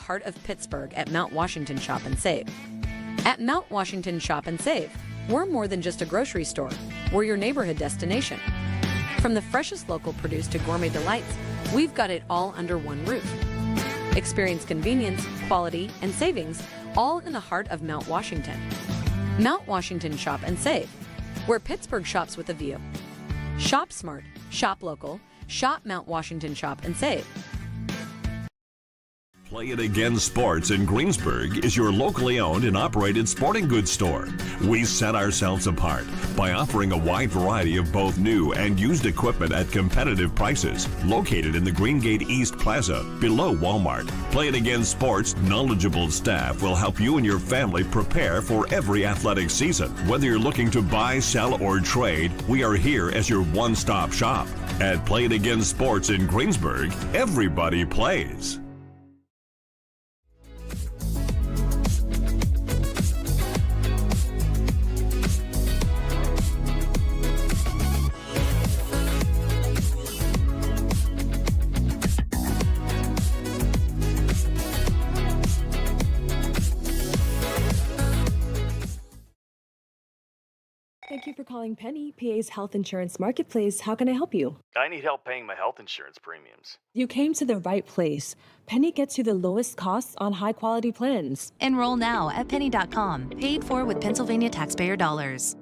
heart of Pittsburgh at Mount Washington Shop and Save. At Mount Washington Shop and Save, we're more than just a grocery store. We're your neighborhood destination. From the freshest local produce to gourmet delights, we've got it all under one roof. Experience convenience, quality, and savings, all in the heart of Mount Washington. Mount Washington Shop and Save, where Pittsburgh shops with a view. Shop smart, shop local, shop Mount Washington Shop and Save. Play It Again Sports in Greensburg is your locally owned and operated sporting goods store. We set ourselves apart by offering a wide variety of both new and used equipment at competitive prices. Located in the Greengate East Plaza, below Walmart, Play It Again Sports' knowledgeable staff will help you and your family prepare for every athletic season. Whether you're looking to buy, sell, or trade, we are here as your one-stop shop. At Play It Again Sports in Greensburg, everybody plays. Thank you for calling Penny, PA's health insurance marketplace. How can I help you? I need help paying my health insurance premiums. You came to the right place. Penny gets you the lowest costs on high-quality plans. Enroll now at penny.com. Paid for with Pennsylvania taxpayer dollars.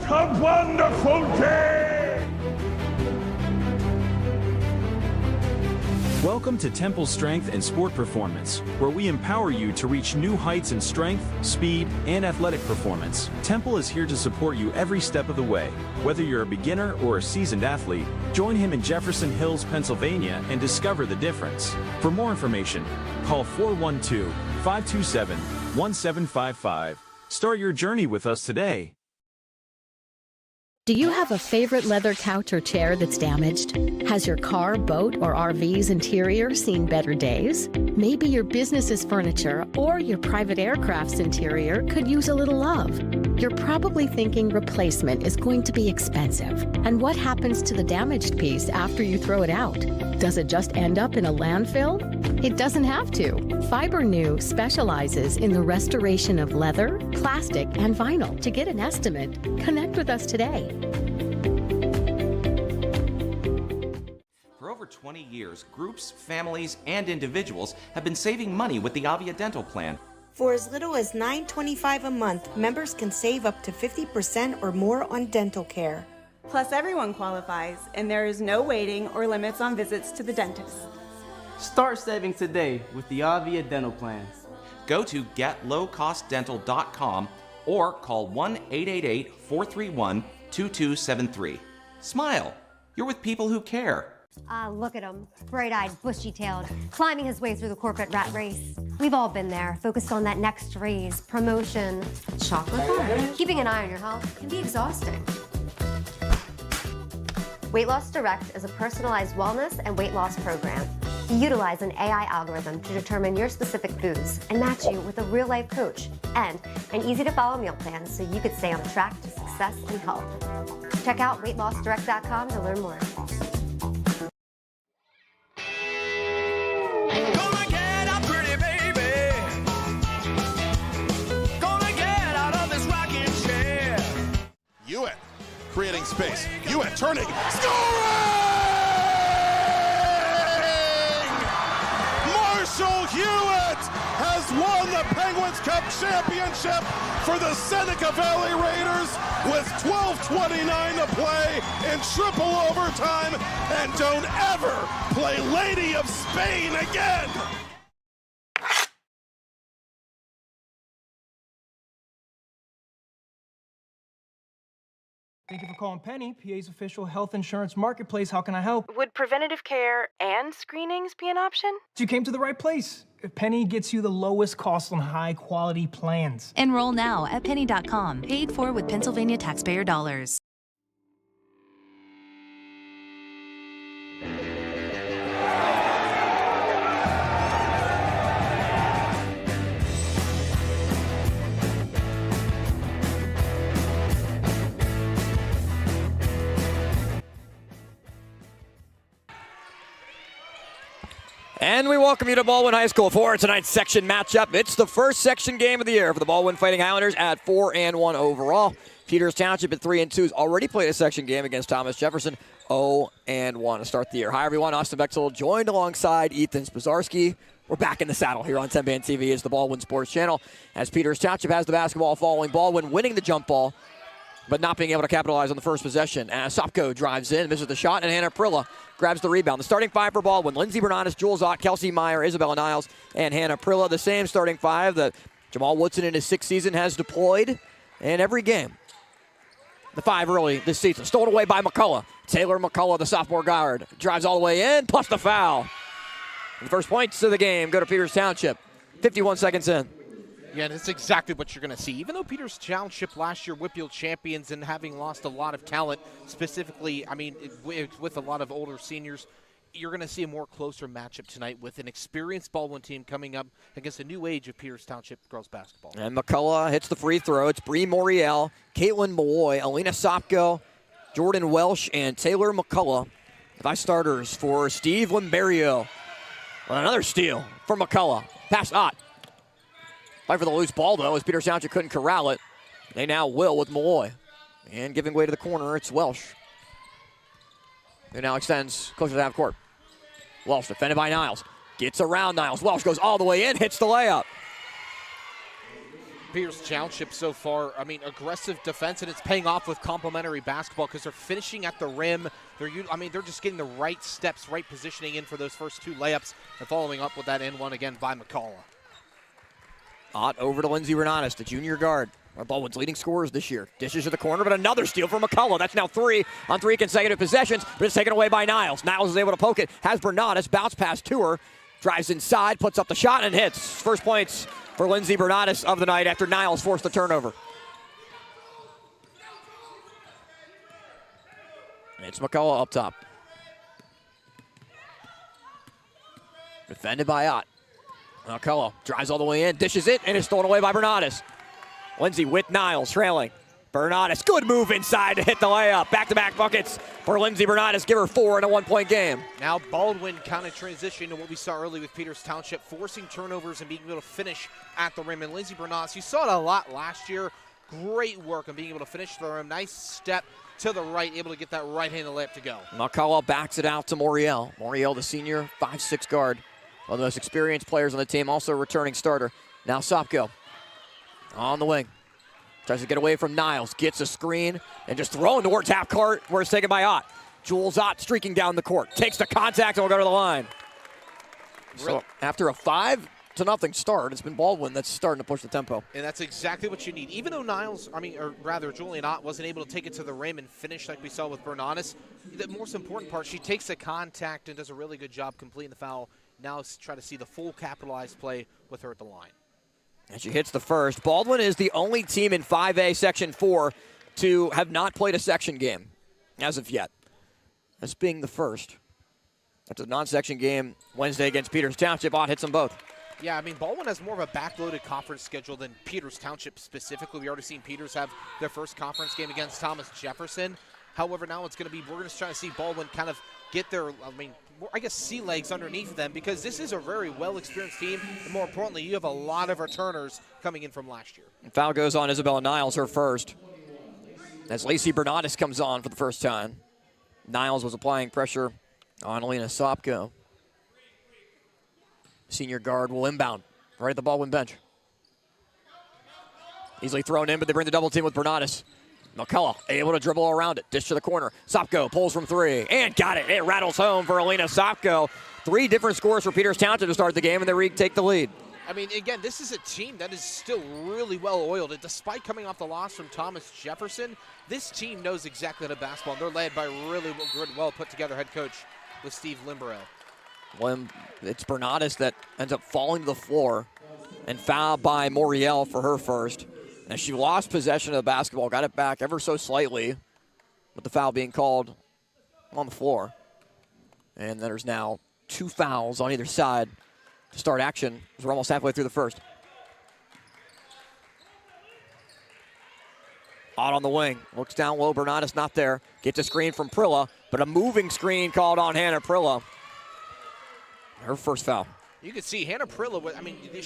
A wonderful day! Welcome to Temple Strength and Sport Performance, where we empower you to reach new heights in strength, speed, and athletic performance. Temple is here to support you every step of the way. Whether you're a beginner or a seasoned athlete, join him in Jefferson Hills, Pennsylvania, and discover the difference. For more information, call 412-527-1755. Start your journey with us today. Do you have a favorite leather couch or chair that's damaged? Has your car, boat, or RV's interior seen better days? Maybe your business's furniture or your private aircraft's interior could use a little love. You're probably thinking replacement is going to be expensive. And what happens to the damaged piece after you throw it out? Does it just end up in a landfill? It doesn't have to. FiberNew specializes in the restoration of leather, plastic, and vinyl. To get an estimate, connect with us today. For over 20 years, groups, families, and individuals have been saving money with the Avia Dental Plan. For as little as $9.25 a month, members can save up to 50% or more on dental care. Plus, everyone qualifies, and there is no waiting or limits on visits to the dentist. Start saving today with the Avia Dental Plan. Go to getlowcostdental.com or call 1-888-431-2273. Smile. You're with people who care. Look at him, bright-eyed, bushy-tailed, climbing his way through the corporate rat race. We've all been there, focused on that next raise, promotion, chocolate bar. Keeping an eye on your health can be exhausting. Weight Loss Direct is a personalized wellness and weight loss program. You utilize an AI algorithm to determine your specific foods and match you with a real-life coach and an easy-to-follow meal plan so you could stay on track to success and health. Check out weightlossdirect.com to learn more. Hewitt creating space. Hewitt turning. Scoring! Marshall Hewitt has won the Penguins Cup championship for the Seneca Valley Raiders with 12:29 to play in triple overtime. And don't ever play Lady of Spain again. Thank you for calling Penny, PA's official health insurance marketplace. How can I help? Would preventative care and screenings be an option? You came to the right place. Penny gets you the lowest cost on high-quality plans. Enroll now at penny.com. Paid for with Pennsylvania taxpayer dollars. And we welcome you to Baldwin High School for tonight's section matchup. It's the first section game of the year for the Baldwin Fighting Highlanders at 4-1 overall. Peters Township at 3-2 has already played a section game against Thomas Jefferson, 0-1 to start the year. Hi everyone, Austin Bexel joined alongside Ethan Spazarski. We're back in the saddle here on TenbandTV as the Baldwin Sports Channel as Peters Township has the basketball following Baldwin winning the jump ball, but not being able to capitalize on the first possession. As Sopko drives in, misses the shot, and Hannah Prilla grabs the rebound. The starting five for Baldwin: Lindsay Bernanis, Jules Ott, Kelsey Meyer, Isabella Niles, and Hannah Prilla. The same starting five that Jamal Woodson in his sixth season has deployed in every game. The five early this season. Stolen away by McCullough. Taylor McCullough, the sophomore guard, drives all the way in, plus the foul. And the first points of the game go to Peters Township. 51 seconds in. Yeah, and it's exactly what you're going to see. Even though Peters Township last year WPIAL champions and having lost a lot of talent, specifically, I mean, with a lot of older seniors, you're going to see a more closer matchup tonight with an experienced Baldwin team coming up against a new age of Peters Township girls basketball. And McCullough hits the free throw. It's Bree Moriel, Caitlin Malloy, Alina Sopko, Jordan Welsh, and Taylor McCullough. 5 starters for Steve Limberio. Well, another steal for McCullough. Pass Ott. Fight for the loose ball, though, as Peters Township couldn't corral it. They now will with Malloy. And giving way to the corner, it's Welsh. Who now extends closer to half court. Welsh defended by Niles. Gets around Niles. Welsh goes all the way in, hits the layup. Peters Township so far, I mean, aggressive defense, and it's paying off with complimentary basketball because they're finishing at the rim. They're just getting the right steps, right positioning in for those first 2 layups, and following up with that N1 again by McCullough. Ott over to Lindsay Renatus, the junior guard. Our Baldwin's leading scorers this year. Dishes to the corner, but another steal from McCullough. That's now 3 on 3 consecutive possessions, but it's taken away by Niles. Niles is able to poke it, has Bernatus, bounce pass to her, drives inside, puts up the shot, and hits. First points for Lindsay Bernatus of the night after Niles forced the turnover. It's McCullough up top. Defended by Ott. McCullough drives all the way in, dishes it, and it's thrown away by Bernatus. Lindsay with Niles trailing. Bernatus, good move inside to hit the layup. Back-to-back buckets for Lindsay Bernatus. Give her 4 in a 1-point game. Now Baldwin kind of transitioning to what we saw early with Peters Township, forcing turnovers and being able to finish at the rim. And Lindsay Bernatus, you saw it a lot last year. Great work on being able to finish the rim. Nice step to the right, able to get that right-handed layup to go. McCullough backs it out to Moriel. Moriel, the senior, 5'6" guard. One of the most experienced players on the team, also a returning starter. Now Sopko on the wing. Tries to get away from Niles. Gets a screen and just throwing towards half court where it's taken by Ott. Jules Ott streaking down the court. Takes the contact and will go to the line. So after a 5-0 start, it's been Baldwin that's starting to push the tempo. And that's exactly what you need. Even though Julian Ott wasn't able to take it to the rim and finish like we saw with Bernanis, the most important part, she takes the contact and does a really good job completing the foul. Now try to see the full capitalized play with her at the line. And she hits the first. Baldwin is the only team in 5A Section 4 to have not played a section game as of yet. As being the first. That's a non-section game Wednesday against Peters Township. Ott hits them both. Yeah, I mean, Baldwin has more of a backloaded conference schedule than Peters Township specifically. We already seen Peters have their first conference game against Thomas Jefferson. However, now it's going to be, we're going to try to see Baldwin kind of get their, sea legs underneath them, because this is a very well-experienced team. And more importantly, you have a lot of returners coming in from last year. And foul goes on Isabella Niles, her first. As Lacey Bernatis comes on for the first time. Niles was applying pressure on Alina Sopko. Senior guard will inbound right at the Baldwin bench. Easily thrown in, but they bring the double team with Bernatis. McCullough able to dribble around it. Dish to the corner. Sopko pulls from three and got it. It rattles home for Alina Sopko. 3 different scores for Peters Township to start the game, and they retake the lead. I mean, again, this is a team that is still really well-oiled. And despite coming off the loss from Thomas Jefferson, this team knows exactly how to basketball. And they're led by really good, well-put-together head coach with Steve Limborough. It's Bernatis that ends up falling to the floor and fouled by Moriel for her first. And she lost possession of the basketball, got it back ever so slightly, with the foul being called on the floor. And there's now 2 fouls on either side to start action, as we're almost halfway through the first. Out on the wing, looks down low, Bernatis not there. Gets a screen from Prilla, but a moving screen called on Hannah Prilla. Her first foul. You could see Hannah Prilla,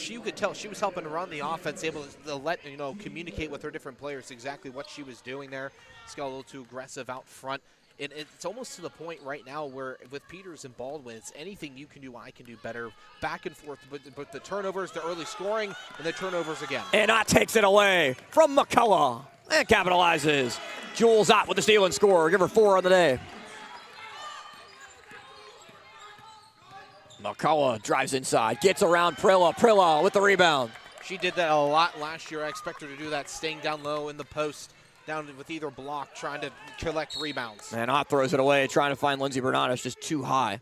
you could tell she was helping to run the offense, able to communicate with her different players exactly what she was doing there. She got a little too aggressive out front. And it's almost to the point right now where with Peters and Baldwin, it's anything you can do, I can do better. Back and forth, but the turnovers, the early scoring, and the turnovers again. And Ott takes it away from McCullough and capitalizes. Jules Ott with the steal and score. Give her 4 on the day. McCullough drives inside, gets around Prilla. Prilla with the rebound. She did that a lot last year. I expect her to do that, staying down low in the post, down with either block, trying to collect rebounds. And Ott throws it away, trying to find Lindsay Bernatis, just too high.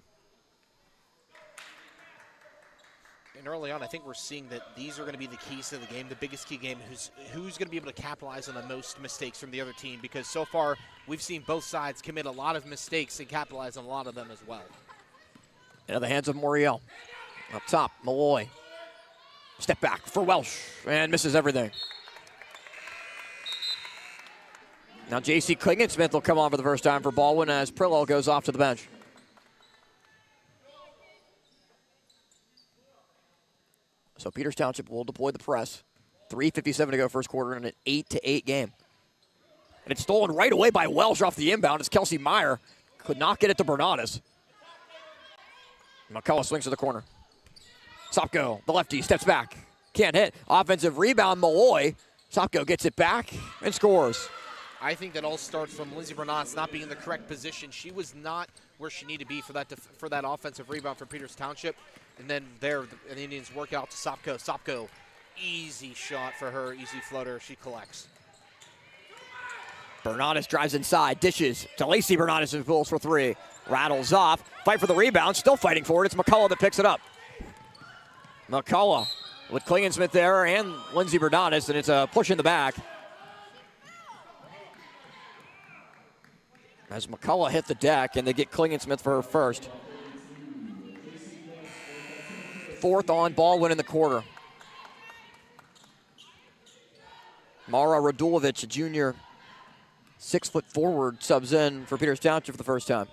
And early on, I think we're seeing that these are going to be the keys to the game, the biggest key game, who's going to be able to capitalize on the most mistakes from the other team, because so far we've seen both sides commit a lot of mistakes and capitalize on a lot of them as well. Into the hands of Moriel. Up top, Malloy. Step back for Welsh, and misses everything. Now J.C. Klingensmith will come on for the first time for Baldwin as Prillo goes off to the bench. So Peters Township will deploy the press. 3:57 to go first quarter in an 8-8 game. And it's stolen right away by Welsh off the inbound as Kelsey Meyer could not get it to Bernatis. McCullough swings to the corner. Sopko, the lefty, steps back. Can't hit. Offensive rebound, Malloy. Sopko gets it back and scores. I think that all starts from Lindsay Bernatis not being in the correct position. She was not where she needed to be for that offensive rebound for Peters Township. And then the Indians work out to Sopko. Sopko, easy shot for her, easy floater. She collects. Bernatis drives inside, dishes to Lacey Bernatis and pulls for 3. Rattles off, fight for the rebound, still fighting for it. It's McCullough that picks it up. McCullough with Klingensmith there and Lindsay Bernatis, and it's a push in the back. As McCullough hit the deck, and they get Klingensmith for her first. 4th on Baldwin in the quarter. Mara Radulovic, a junior, 6-foot forward, subs in for Peters Township for the first time.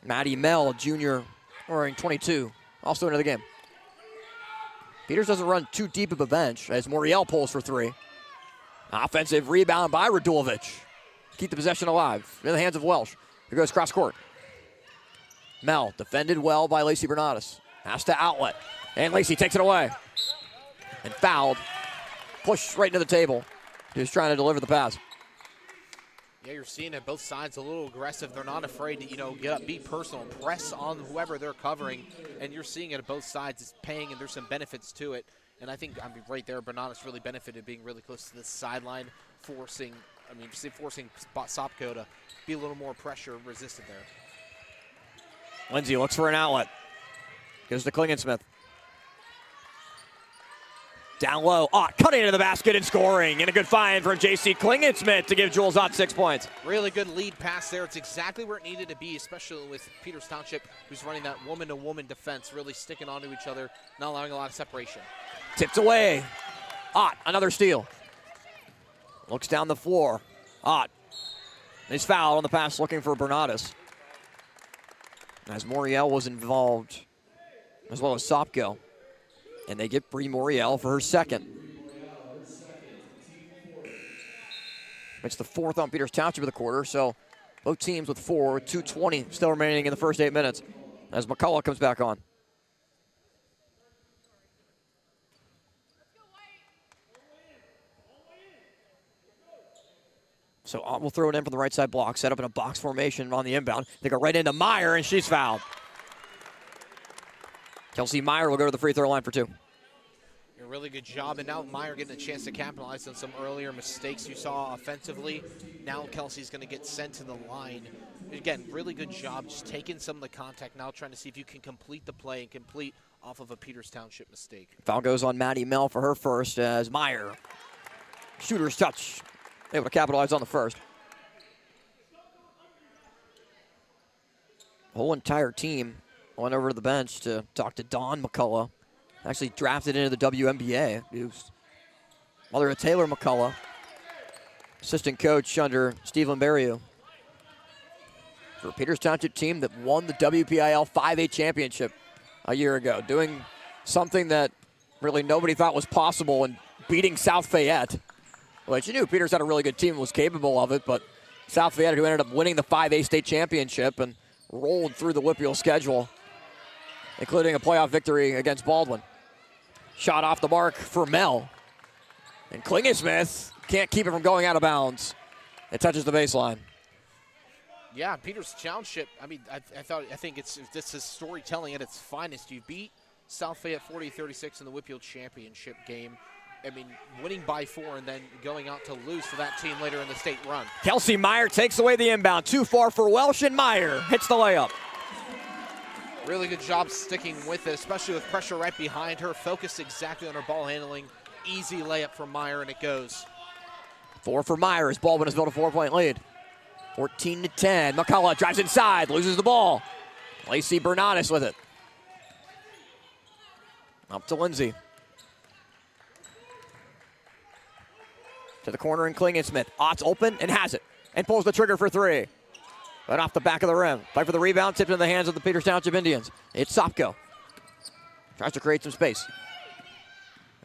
Maddie Mell, junior, wearing 22, also into the game. Peters doesn't run too deep of a bench as Moriel pulls for 3. Offensive rebound by Radulovic. Keep the possession alive in the hands of Welsh. Here goes cross court. Mell defended well by Lacey Bernatis. Has to outlet. And Lacey takes it away. And fouled pushed right into the table. He was trying to deliver the pass. Yeah, you're seeing it. Both sides a little aggressive. They're not afraid to, get up, be personal, press on whoever they're covering. And you're seeing it at both sides. It's paying, and there's some benefits to it. And I think, right there, Bernadas really benefited being really close to the sideline, forcing Sopko to be a little more pressure resistant there. Lindsay looks for an outlet. Goes to Klingensmith. Down low. Ott cutting into the basket and scoring. And a good find from J.C. Klingensmith to give Jules Ott 6 points. Really good lead pass there. It's exactly where it needed to be, especially with Peters Township, who's running that woman-to-woman defense, really sticking onto each other, not allowing a lot of separation. Tipped away. Ott, another steal. Looks down the floor. Ott. He's fouled on the pass looking for Bernadas. As Moriel was involved, as well as Sopko. And they get Bree Moriel for her second. It's the fourth on Peters Township of the quarter, so both teams with 4, with 2:20 still remaining in the first 8 minutes as McCullough comes back on. So Ott will throw it in from the right side block, set up in a box formation on the inbound. They go right into Meyer, and she's fouled. Kelsey Meyer will go to the free throw line for 2. A really good job, and now Meyer getting a chance to capitalize on some earlier mistakes you saw offensively. Now Kelsey's going to get sent to the line. Again, really good job just taking some of the contact, now trying to see if you can complete the play and complete off of a Peters Township mistake. Foul goes on Maddie Mell for her first as Meyer, shooter's touch, able to capitalize on the first. The whole entire team went over to the bench to talk to Dawn McCullough. Actually drafted into the WNBA. He was mother of Taylor McCullough, assistant coach under Steve Lamberio. For a Peters Township team that won the WPIAL 5A championship a year ago, doing something that really nobody thought was possible and beating South Fayette. Which you knew Peters had a really good team and was capable of it, but South Fayette, who ended up winning the 5A state championship and rolled through the WPIAL schedule, including a playoff victory against Baldwin. Shot off the mark for Mel. And Klingensmith can't keep it from going out of bounds. It touches the baseline. Yeah, Peters Township, I think this is storytelling at its finest. You beat South Fayette 40-36 in the WPIAL championship game. Winning by 4 and then going out to lose to that team later in the state run. Kelsey Meyer takes away the inbound. Too far for Welsh, and Meyer hits the layup. Really good job sticking with it, especially with pressure right behind her. Focused exactly on her ball handling. Easy layup from Meyer, and it goes. 4 for Meyer as Baldwin has built a 4-point lead. 14-10. McCullough drives inside, loses the ball. Lacey Bernadas with it. Up to Lindsay. To the corner and Klingensmith. Ott's open and has it. And pulls the trigger for 3. Right off the back of the rim. Fight for the rebound, tipped in the hands of the Peters Township Indians. It's Sopko. Tries to create some space.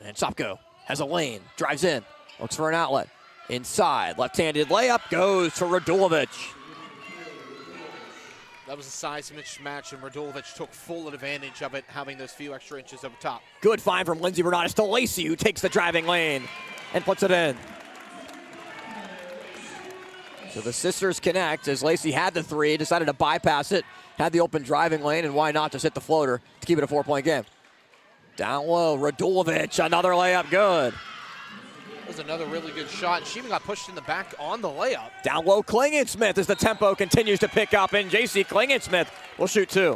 And Sopko has a lane, drives in, looks for an outlet. Inside, left-handed layup goes to Radulovic. That was a size mismatch, and Radulovic took full advantage of it, having those few extra inches over top. Good find from Lindsay Bernadas to Lacey, who takes the driving lane and puts it in. So the sisters connect as Lacey had the 3, decided to bypass it, had the open driving lane, and why not just hit the floater to keep it a 4-point game. Down low, Radulovic, another layup, good. That was another really good shot, and she even got pushed in the back on the layup. Down low, Klingensmith as the tempo continues to pick up, and J.C. Klingensmith will shoot 2.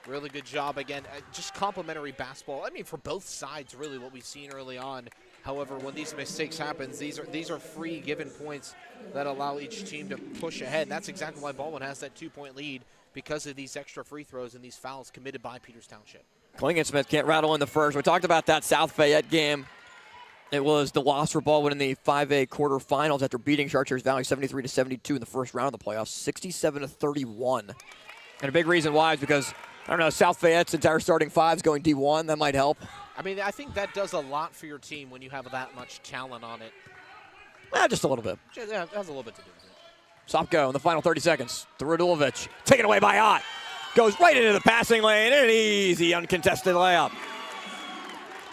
Really good job again. Just complimentary basketball. For both sides, really, what we've seen early on. However, when these mistakes happen, these are free given points that allow each team to push ahead. That's exactly why Baldwin has that 2-point lead, because of these extra free throws and these fouls committed by Peters Township. Klingensmith can't rattle in the first. We talked about that South Fayette game. It was the loss for Baldwin in the 5A quarterfinals after beating Chartiers Valley 73-72 in the first round of the playoffs, 67-31. And a big reason why is because, South Fayette's entire starting 5 is going D1. That might help. I think that does a lot for your team when you have that much talent on it. Just a little bit. Yeah, it has a little bit to do with it. Sopko in the final 30 seconds to Radulovic. Taken away by Ott. Goes right into the passing lane. And an easy, uncontested layup.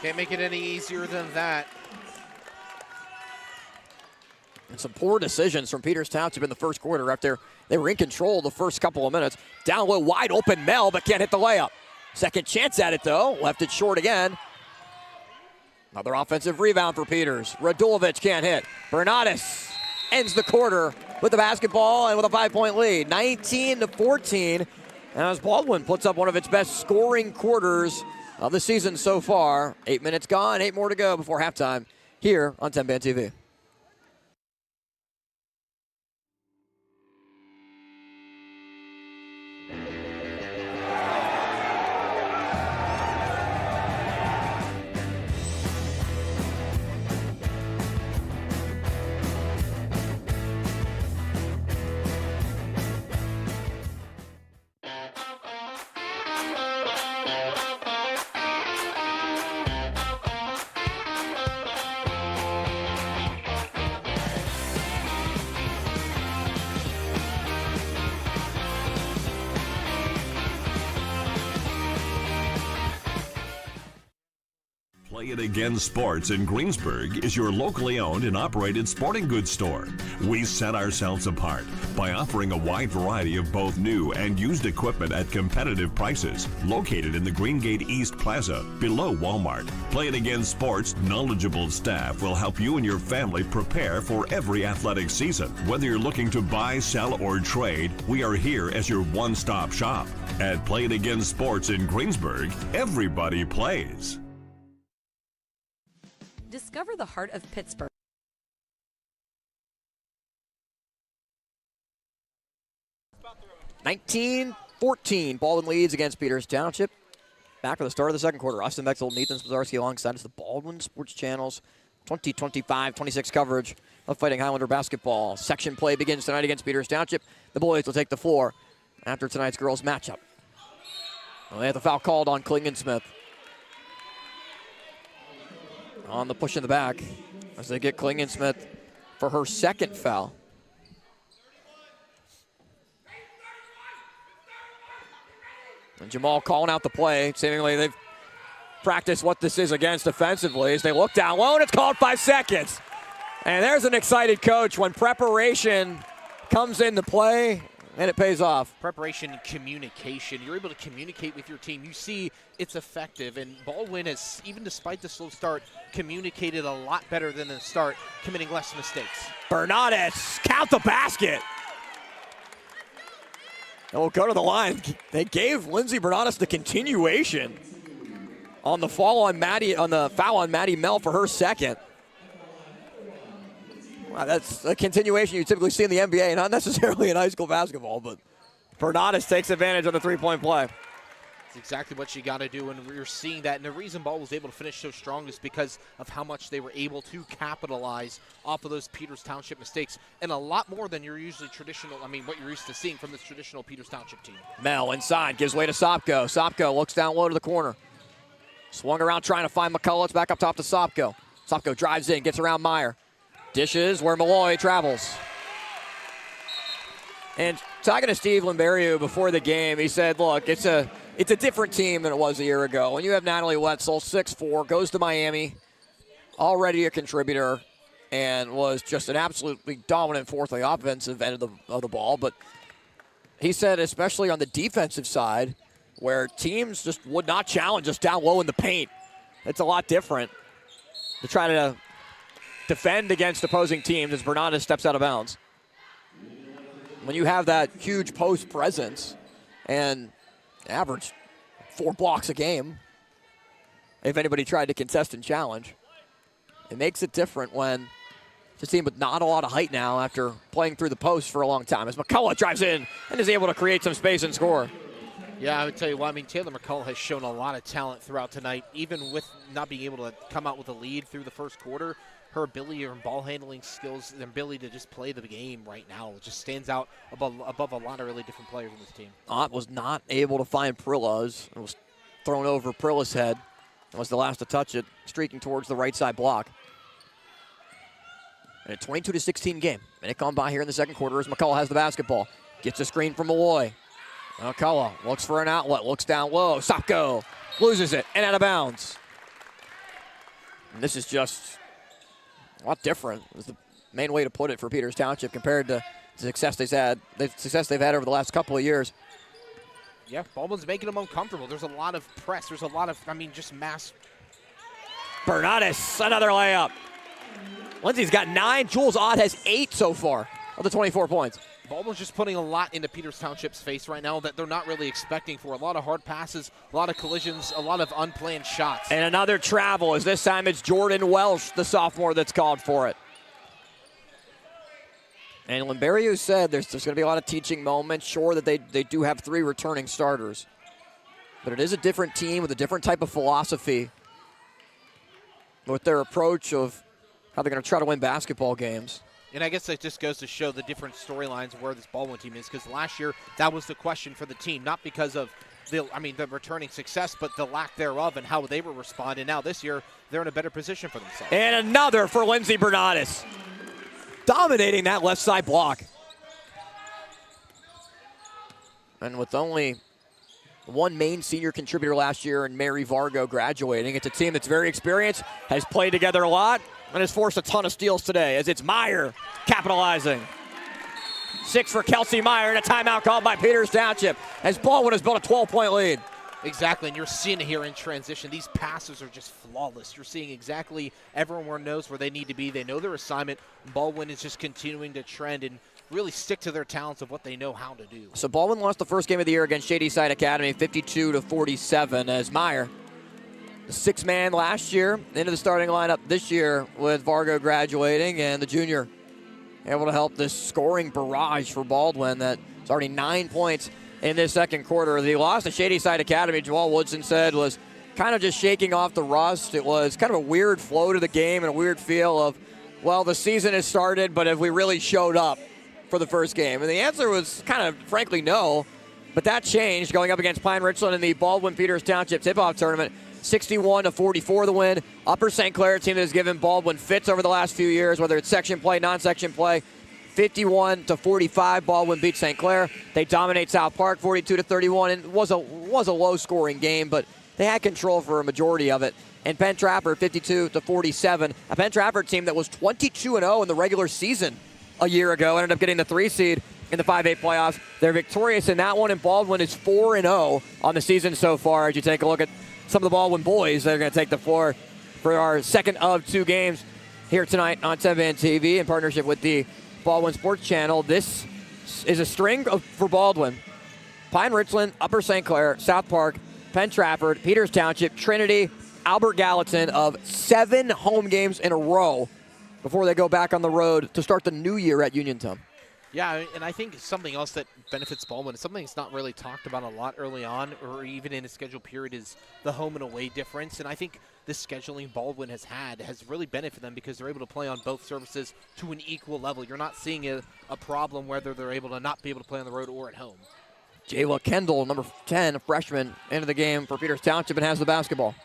Can't make it any easier than that. And some poor decisions from Peters Township in the first quarter after they were in control the first couple of minutes. Down low, wide open Mel, but can't hit the layup. Second chance at it, though. Left it short again. Another offensive rebound for Peters. Radulovic can't hit. Bernardis ends the quarter with the basketball and with a 5-point lead. 19-14. As Baldwin puts up one of its best scoring quarters of the season so far. 8 minutes gone, 8 more to go before halftime here on TenbandTV. Play It Again Sports in Greensburg is your locally owned and operated sporting goods store. We set ourselves apart by offering a wide variety of both new and used equipment at competitive prices. Located in the Greengate East Plaza, below Walmart, Play It Again Sports' knowledgeable staff will help you and your family prepare for every athletic season. Whether you're looking to buy, sell, or trade, we are here as your one-stop shop. At Play It Again Sports in Greensburg, everybody plays. Discover the heart of Pittsburgh. (19-14). Baldwin leads against Peters Township. Back for the start of the second quarter. Austin Bexel and Nathan Spazarski alongside us. The Baldwin Sports Channel's 2025-26 coverage of Fighting Highlander basketball. Section play begins tonight against Peters Township. The boys will take the floor after tonight's girls matchup. Well, they have the foul called on Klingensmith. On the push in the back as they get Klingensmith for her second foul. And Jamal calling out the play. Seemingly they've practiced what this is against defensively as they look down low, and it's called 5 seconds. And there's an excited coach when preparation comes into play. And it pays off. Preparation and communication. You're able to communicate with your team. You see it's effective. And Baldwin has, even despite the slow start, communicated a lot better than the start, committing less mistakes. Bernardis, count the basket. And we'll go to the line. They gave Lindsey Bernardis the continuation on the foul on Maddie Mel for her second. Wow, that's a continuation you typically see in the NBA, not necessarily in high school basketball, but Bernardis takes advantage of the three-point play. That's exactly what you got to do, and we're seeing that. And the reason Ball was able to finish so strong is because of how much they were able to capitalize off of those Peters Township mistakes, and a lot more than you're usually what you're used to seeing from this traditional Peters Township team. Mel inside, gives way to Sopko. Sopko looks down low to the corner. Swung around trying to find McCullough. It's back up top to Sopko. Sopko drives in, gets around Meyer. Dishes where Malloy travels. And talking to Steve Limberio before the game, he said, look, it's a different team than it was a year ago. When you have Natalie Wetzel, 6'4", goes to Miami, already a contributor, and was just an absolutely dominant force on the offensive end of the ball. But he said, especially on the defensive side, where teams just would not challenge us down low in the paint, it's a lot different to try to defend against opposing teams as Bernardis steps out of bounds. When you have that huge post presence and average 4 blocks a game, if anybody tried to contest and challenge, it makes it different when it's a team with not a lot of height now after playing through the post for a long time. As McCullough drives in and is able to create some space and score. Yeah, I would tell you what, Taylor McCullough has shown a lot of talent throughout tonight, even with not being able to come out with a lead through the first quarter. Her ability, her ball handling skills, the ability to just play the game right now just stands out above a lot of really different players in this team. Ott was not able to find Prilla's. It was thrown over Prilla's head. That was the last to touch it, streaking towards the right side block. And a 22-16 game. Minute gone by here in the second quarter as McCullough has the basketball. Gets a screen from Malloy. McCullough looks for an outlet, looks down low. Sopko loses it and out of bounds. And this is just a lot different, is the main way to put it for Peters Township compared to the success they've had over the last couple of years. Yeah, Baldwin's making them uncomfortable. There's a lot of press. There's a lot of, just mass. Bernardis, another layup. Lindsay's got 9. Jules Ott has 8 so far of the 24 points. Baldwin's just putting a lot into Peters Township's face right now that they're not really expecting for. A lot of hard passes, a lot of collisions, a lot of unplanned shots. And another travel, as this time it's Jordan Welsh, the sophomore, that's called for it. And Limberio said there's going to be a lot of teaching moments. Sure that they do have 3 returning starters. But it is a different team with a different type of philosophy with their approach of how they're going to try to win basketball games. And I guess that just goes to show the different storylines where this Baldwin team is, because last year that was the question for the team, not because of the returning success, but the lack thereof and how they were responding. Now this year, they're in a better position for themselves. And another for Lindsay Bernardis, dominating that left side block. And with only one main senior contributor last year and Mary Vargo graduating, it's a team that's very experienced, has played together a lot, and has forced a ton of steals today, as it's Meyer capitalizing. 6 for Kelsey Meyer, and a timeout called by Peters Township, as Baldwin has built a 12-point lead. Exactly, and you're seeing it here in transition. These passes are just flawless. You're seeing exactly everyone knows where they need to be. They know their assignment. Baldwin is just continuing to trend and really stick to their talents of what they know how to do. So Baldwin lost the first game of the year against Shadyside Academy, 52-47, as Meyer, the 6th man last year, into the starting lineup this year with Vargo graduating, and the junior able to help this scoring barrage for Baldwin that's already 9 points in this second quarter. The loss to Shadyside Academy, Joel Woodson said, was kind of just shaking off the rust. It was kind of a weird flow to the game and a weird feel of, well, the season has started, but have we really showed up for the first game? And the answer was kind of, frankly, no. But that changed going up against Pine Richland in the Baldwin Peters Township tip-off tournament. 61-44 the win. Upper St. Clair, a team that has given Baldwin fits over the last few years, whether it's section play, non-section play. 51-45, Baldwin beat St. Clair. They dominate South Park 42-31, and it was a low-scoring game, but they had control for a majority of it. And Penn Trafford 52-47, a Penn Trafford team that was 22-0 in the regular season a year ago, ended up getting the 3 seed in the 5A playoffs. They're victorious in that one, and Baldwin is 4-0 on the season so far. As you take a look at some of the Baldwin boys that are going to take the floor for our second of 2 games here tonight on TenbandTV in partnership with the Baldwin Sports Channel. This is a string for Baldwin. Pine Richland, Upper St. Clair, South Park, Penn Trafford, Peters Township, Trinity, Albert Gallatin, of 7 home games in a row before they go back on the road to start the new year at Uniontown. Yeah, and I think something else that benefits Baldwin, something that's not really talked about a lot early on or even in a scheduled period, is the home and away difference. And I think the scheduling Baldwin has had has really benefited them because they're able to play on both surfaces to an equal level. You're not seeing a problem whether they're able to not be able to play on the road or at home. Jayla Kendall, number 10, a freshman, into the game for Peters Township and has the basketball.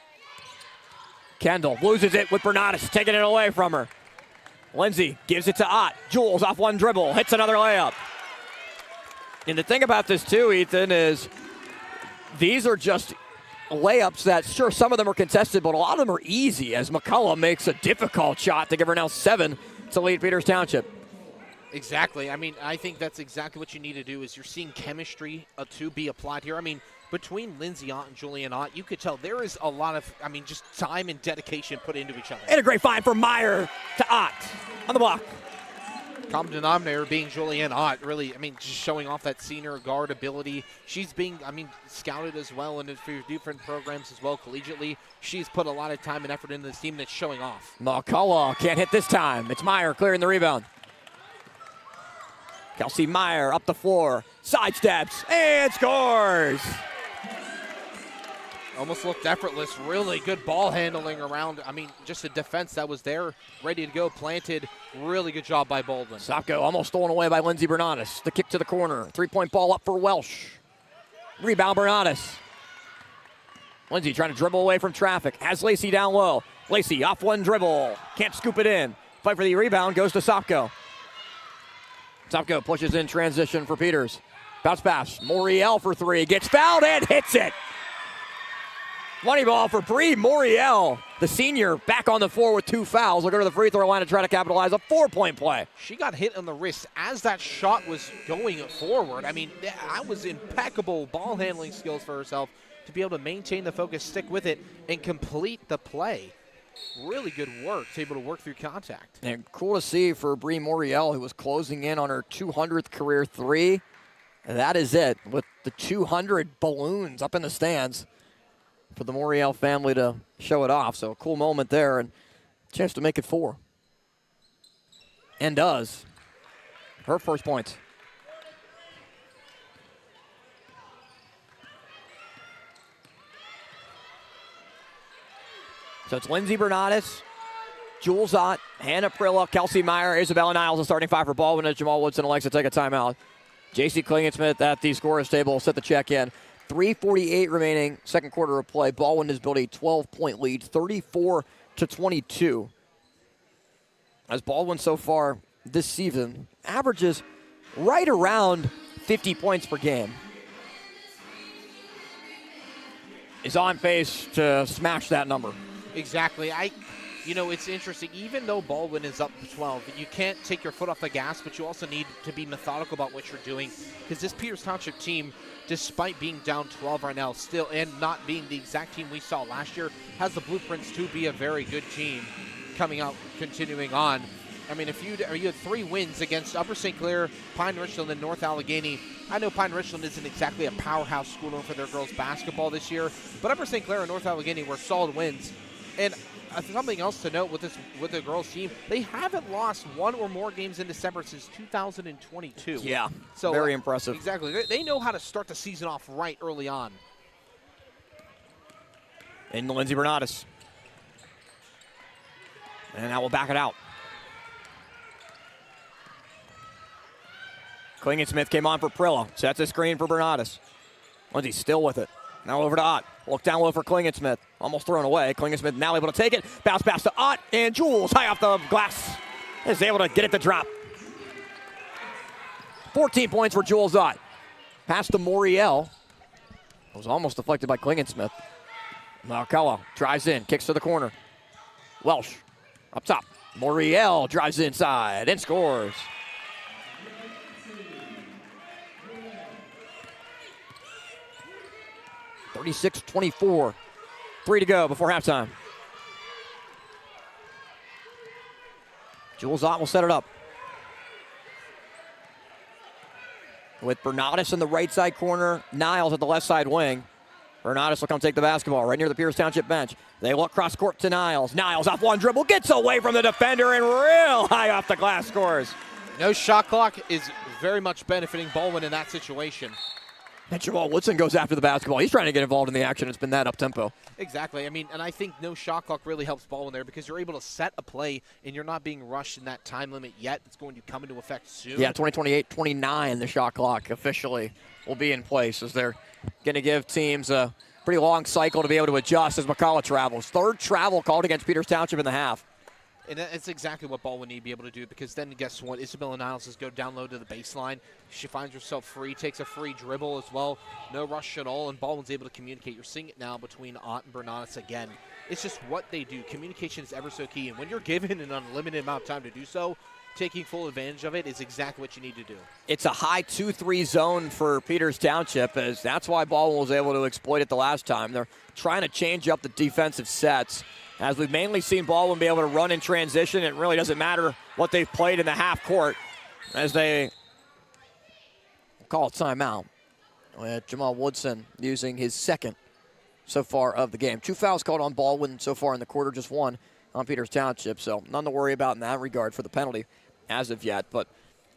Kendall loses it with Bernardis, taking it away from her. Lindsay gives it to Ott. Jules off one dribble, hits another layup. And the thing about this too, Ethan, is these are just layups that, sure, some of them are contested, but a lot of them are easy, as McCullough makes a difficult shot to give her now 7 to lead Peters Township. Exactly. I mean, I think that's exactly what you need to do, is you're seeing chemistry to be applied here. I mean, between Lindsay Ott and Julian Ott, you could tell there is a lot of, just time and dedication put into each other. And a great find for Meyer to Ott on the block. Common denominator being Julian Ott, really, just showing off that senior guard ability. She's being, scouted as well and for different programs as well collegiately. She's put a lot of time and effort into this team that's showing off. McCullough can't hit this time. It's Meyer clearing the rebound. Kelsey Meyer up the floor, sidesteps, and scores. Almost looked effortless. Really good ball handling around. Just a defense that was there, ready to go, planted. Really good job by Baldwin. Sopko almost stolen away by Lindsay Bernardis. The kick to the corner. 3-point ball up for Welsh. Rebound Bernardis. Lindsay trying to dribble away from traffic. Has Lacey down low. Lacey off one dribble. Can't scoop it in. Fight for the rebound. Goes to Sopko. Sopko pushes in transition for Peters. Bounce pass. Moriel for 3. Gets fouled and hits it. Money ball for Bree Moriel, the senior, back on the floor with 2 fouls. Will go to the free throw line to try to capitalize a 4-point play. She got hit on the wrist as that shot was going forward. I mean, that was impeccable ball handling skills for herself to be able to maintain the focus, stick with it, and complete the play. Really good work to be able to work through contact. And cool to see for Bree Moriel, who was closing in on her 200th career 3. And that is it, with the 200 balloons up in the stands for the Moriel family to show it off. So a cool moment there and chance to make it 4. And does. Her first points. So it's Lindsey Bernatis, Jules Ott, Hannah Prilla, Kelsey Meyer, Isabella Niles, the starting 5 for Baldwin, as Jamal Woodson elects to take a timeout. J.C. Klingensmith at the scorer's table will set the check in. 3:48 remaining, second quarter of play. Baldwin has built a 12-point lead, 34-22. As Baldwin so far this season averages right around 50 points per game. Is on pace to smash that number. Exactly. It's interesting. Even though Baldwin is up 12, you can't take your foot off the gas, but you also need to be methodical about what you're doing, because this Peters Township team, despite being down 12 right now, still, and not being the exact team we saw last year, has the blueprints to be a very good team coming out, continuing on. I mean, if you had 3 wins against Upper St. Clair, Pine Richland, and North Allegheny. I know Pine Richland isn't exactly a powerhouse school known for their girls basketball this year, but Upper St. Clair and North Allegheny were solid wins. And something else to note with the girls team, they haven't lost 1 or more games in December since 2022. Yeah, so very impressive. Exactly. They know how to start the season off right early on. In Lindsey Bernatis. And now we'll back it out. Klingensmith came on for Prilla. Sets a screen for Bernatis. Lindsey still with it. Now over to Ott. Look down low for Klingensmith. Almost thrown away. Klingensmith now able to take it. Bounce pass to Ott. And Jules high off the glass is able to get it to drop. 14 points for Jules Ott. Pass to Moriel. It was almost deflected by Klingensmith. Marcella drives in. Kicks to the corner. Welsh up top. Moriel drives inside and scores. (36-24). 3 to go before halftime. Jules Ott will set it up. With Bernatis in the right side corner, Niles at the left side wing. Bernatis will come take the basketball right near the Peters Township bench. They look cross court to Niles. Niles off one dribble, gets away from the defender and real high off the glass scores. No shot clock is very much benefiting Baldwin in that situation. And Jamal Woodson goes after the basketball. He's trying to get involved in the action. It's been that up-tempo. Exactly. I mean, and I think no shot clock really helps Baldwin there, because you're able to set a play and you're not being rushed in that time limit yet. It's going to come into effect soon. Yeah, 2028-29, the shot clock officially will be in place, as they're going to give teams a pretty long cycle to be able to adjust as McCullough travels. 3rd travel called against Peters Township in the half. And that's exactly what Baldwin need to be able to do, because then guess what? Isabella Niles is go down low to the baseline. She finds herself free, takes a free dribble as well. No rush at all, and Baldwin's able to communicate. You're seeing it now between Ott and Bernatis again. It's just what they do. Communication is ever so key, and when you're given an unlimited amount of time to do so, taking full advantage of it is exactly what you need to do. It's a high 2-3 zone for Peters Township, as that's why Baldwin was able to exploit it the last time. They're trying to change up the defensive sets. As we've mainly seen Baldwin be able to run in transition, it really doesn't matter what they've played in the half court, as they call it timeout. With Jamal Woodson using his 2nd so far of the game. 2 fouls called on Baldwin so far in the quarter, just 1 on Peters Township, so nothing to worry about in that regard for the penalty as of yet. But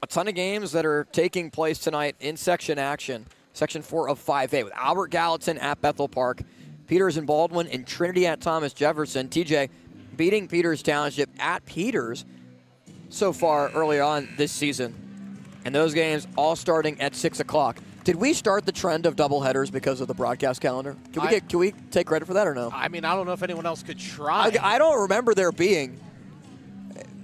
a ton of games that are taking place tonight in section action. Section 4 of 5A with Albert Gallatin at Bethel Park, Peters and Baldwin, and Trinity at Thomas Jefferson. TJ beating Peters Township at Peters so far early on this season. And those games all starting at 6 o'clock. Did we start the trend of doubleheaders because of the broadcast calendar? Can we take credit for that or no? I mean, I don't know if anyone else could try. I don't remember there being,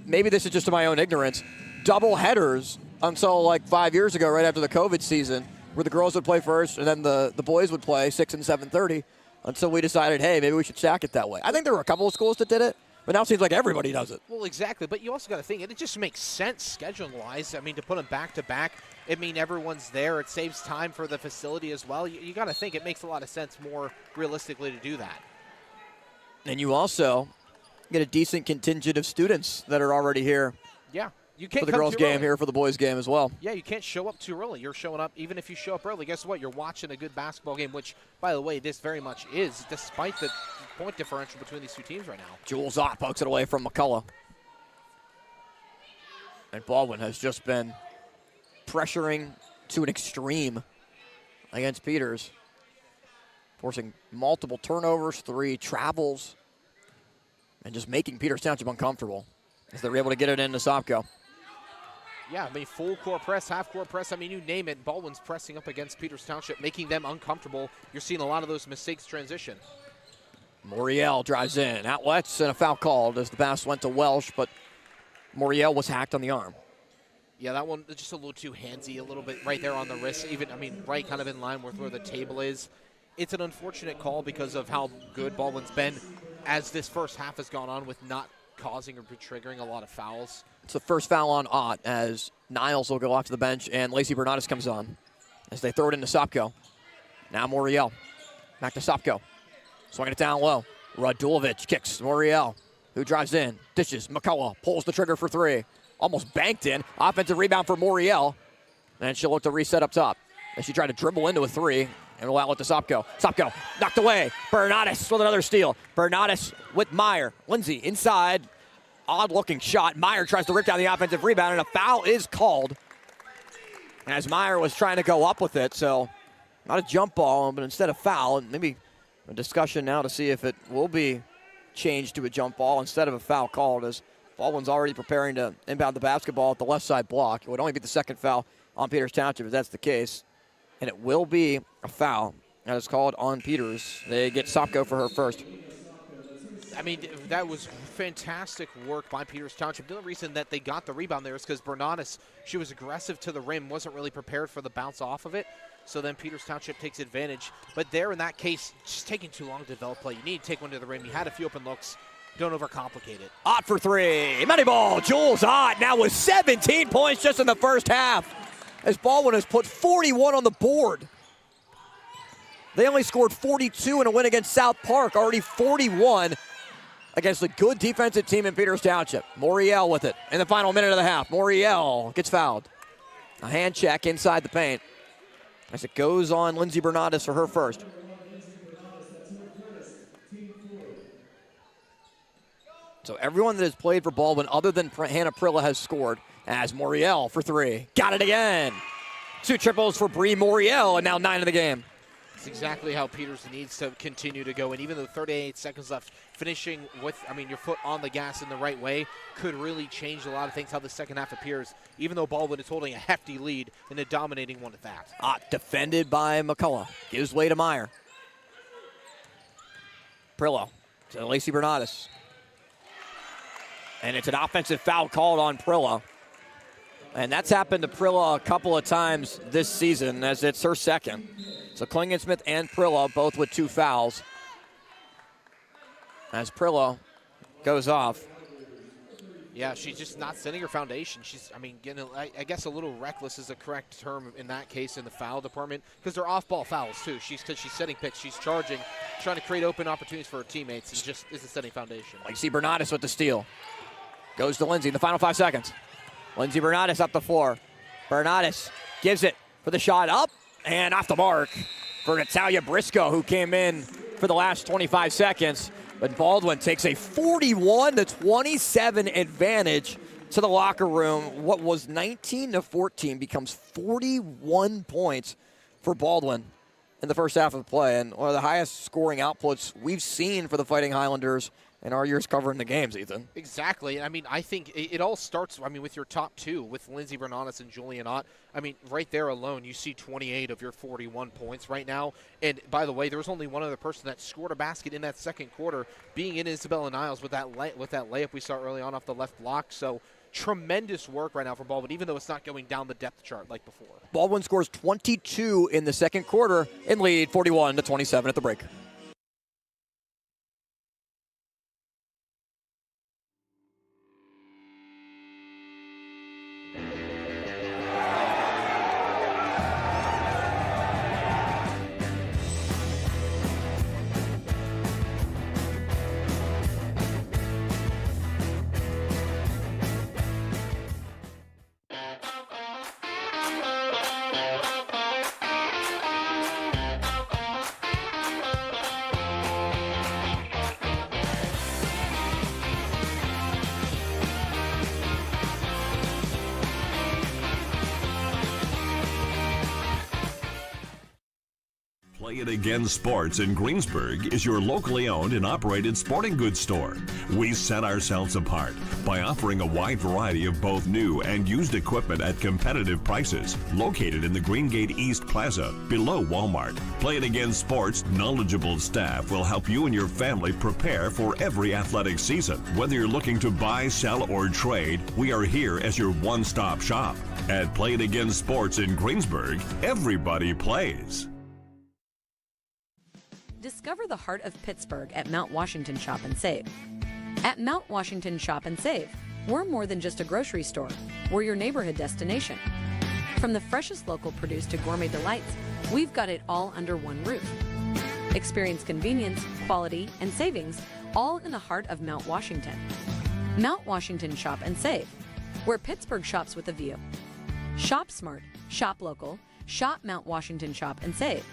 maybe this is just to my own ignorance, doubleheaders until like 5 years ago, right after the COVID season, where the girls would play first and then the boys would play 6 and 7:30. until we decided, hey, maybe we should stack it that way. I think there were a couple of schools that did it, but now it seems like everybody does it. Well, exactly, but you also got to think, it just makes sense scheduling-wise. I mean, to put them back-to-back, it means everyone's there. It saves time for the facility as well. You got to think it makes a lot of sense more realistically to do that. And you also get a decent contingent of students that are already here. Yeah. You can't for the come girls' too game early. here for the boys' game as well. Yeah, you can't show up too early. You're showing up, even if you show up early, guess what? You're watching a good basketball game, which, by the way, this very much is, despite the point differential between these two teams right now. Jules Ott pokes it away from McCullough. And Baldwin has just been pressuring to an extreme against Peters, forcing multiple turnovers, 3 travels, and just making Peters Township uncomfortable as they're able to get it into Sopko. Yeah, I mean, full court press, half court press. I mean, you name it. Baldwin's pressing up against Peters Township, making them uncomfortable. You're seeing a lot of those mistakes transition. Moriel drives in, outlets, and a foul called as the pass went to Welsh, but Moriel was hacked on the arm. Yeah, that one just a little too handsy, a little bit right there on the wrist. Even, I mean, right kind of in line with where the table is. It's an unfortunate call because of how good Baldwin's been as this first half has gone on with not causing or triggering a lot of fouls. It's the first foul on Ott as Niles will go off to the bench and Lacey Bernardis comes on as they throw it into Sopko. Now Moriel. Back to Sopko. Swinging it down low. Radulovic kicks Moriel, who drives in. Dishes. McCullough pulls the trigger for 3. Almost banked in. Offensive rebound for Moriel. And she'll look to reset up top as she tried to dribble into a 3. And will outlet to Sopko. Sopko knocked away. Bernardis with another steal. Bernardis with Meyer. Lindsay inside. Odd-looking shot. Meyer tries to rip down the offensive rebound, and a foul is called as Meyer was trying to go up with it. So not a jump ball, but instead of foul. And maybe a discussion now to see if it will be changed to a jump ball instead of a foul called, as Baldwin's already preparing to inbound the basketball at the left side block. It would only be the second foul on Peters Township if that's the case. And it will be a foul that is called on Peters. They get Sopko for her first. I mean, that was fantastic work by Peters Township. The only reason that they got the rebound there is because Bernardis, she was aggressive to the rim, wasn't really prepared for the bounce off of it. So then Peters Township takes advantage. But there, in that case, just taking too long to develop play. You need to take one to the rim. You had a few open looks. Don't overcomplicate it. Ott for 3. Money ball. Jules Ott now with 17 points just in the first half, as Baldwin has put 41 on the board. They only scored 42 in a win against South Park, already 41 against a good defensive team in Peters Township. Moriel with it in the final minute of the half. Moriel gets fouled. A hand check inside the paint as it goes on Lindsay Bernardis for her first. So everyone that has played for Baldwin other than Hannah Prilla has scored, as Moriel for 3. Got it again. 2 triples for Bree Moriel, and now 9 in the game. It's exactly how Peters needs to continue to go. And even though 38 seconds left, finishing with, I mean, your foot on the gas in the right way could really change a lot of things how the second half appears, even though Baldwin is holding a hefty lead and a dominating one at that. Defended by McCullough. Gives way to Meyer. Prillo to Lacey Bernardis. And it's an offensive foul called on Prilla. And that's happened to Prilla a couple of times this season, as it's her second. So Klingensmith and Prilla both with 2 fouls. As Prilla goes off. Yeah, she's just not setting her foundation. She's, I mean, getting, I guess a little reckless is the correct term in that case in the foul department, because they're off-ball fouls too. Because she's setting picks, she's charging, trying to create open opportunities for her teammates, and just isn't setting foundation. Lacey Bernardis with the steal. Goes to Lindsay in the final 5 seconds. Lindsay Bernardis up the floor. Bernardis gives it for the shot up and off the mark for Natalia Briscoe, who came in for the last 25 seconds. But Baldwin takes a 41-27 advantage to the locker room. What was 19-14 becomes 41 points for Baldwin in the first half of the play, and one of the highest scoring outputs we've seen for the Fighting Highlanders in our years covering the games, Ethan. Exactly. I mean, I think it all starts, I mean, with your top 2, with Lindsay Bernardis and Julian Ott. I mean, right there alone, you see 28 of your 41 points right now. And by the way, there was only one other person that scored a basket in that second quarter, being in Isabella Niles with that layup we saw early on off the left block. So tremendous work right now from Baldwin, even though it's not going down the depth chart like before. Baldwin scores 22 in the second quarter and lead 41-27 at the break. Play It Again Sports in Greensburg is your locally owned and operated sporting goods store. We set ourselves apart by offering a wide variety of both new and used equipment at competitive prices. Located in the Greengate East Plaza, below Walmart, Play It Again Sports' knowledgeable staff will help you and your family prepare for every athletic season. Whether you're looking to buy, sell, or trade, we are here as your one-stop shop. At Play It Again Sports in Greensburg, everybody plays. Discover the heart of Pittsburgh at Mount Washington Shop and Save. At Mount Washington Shop and Save, we're more than just a grocery store. We're your neighborhood destination. From the freshest local produce to gourmet delights, we've got it all under one roof. Experience convenience, quality, and savings, all in the heart of Mount Washington. Mount Washington Shop and Save, where Pittsburgh shops with a view. Shop smart, shop local, shop Mount Washington Shop and Save.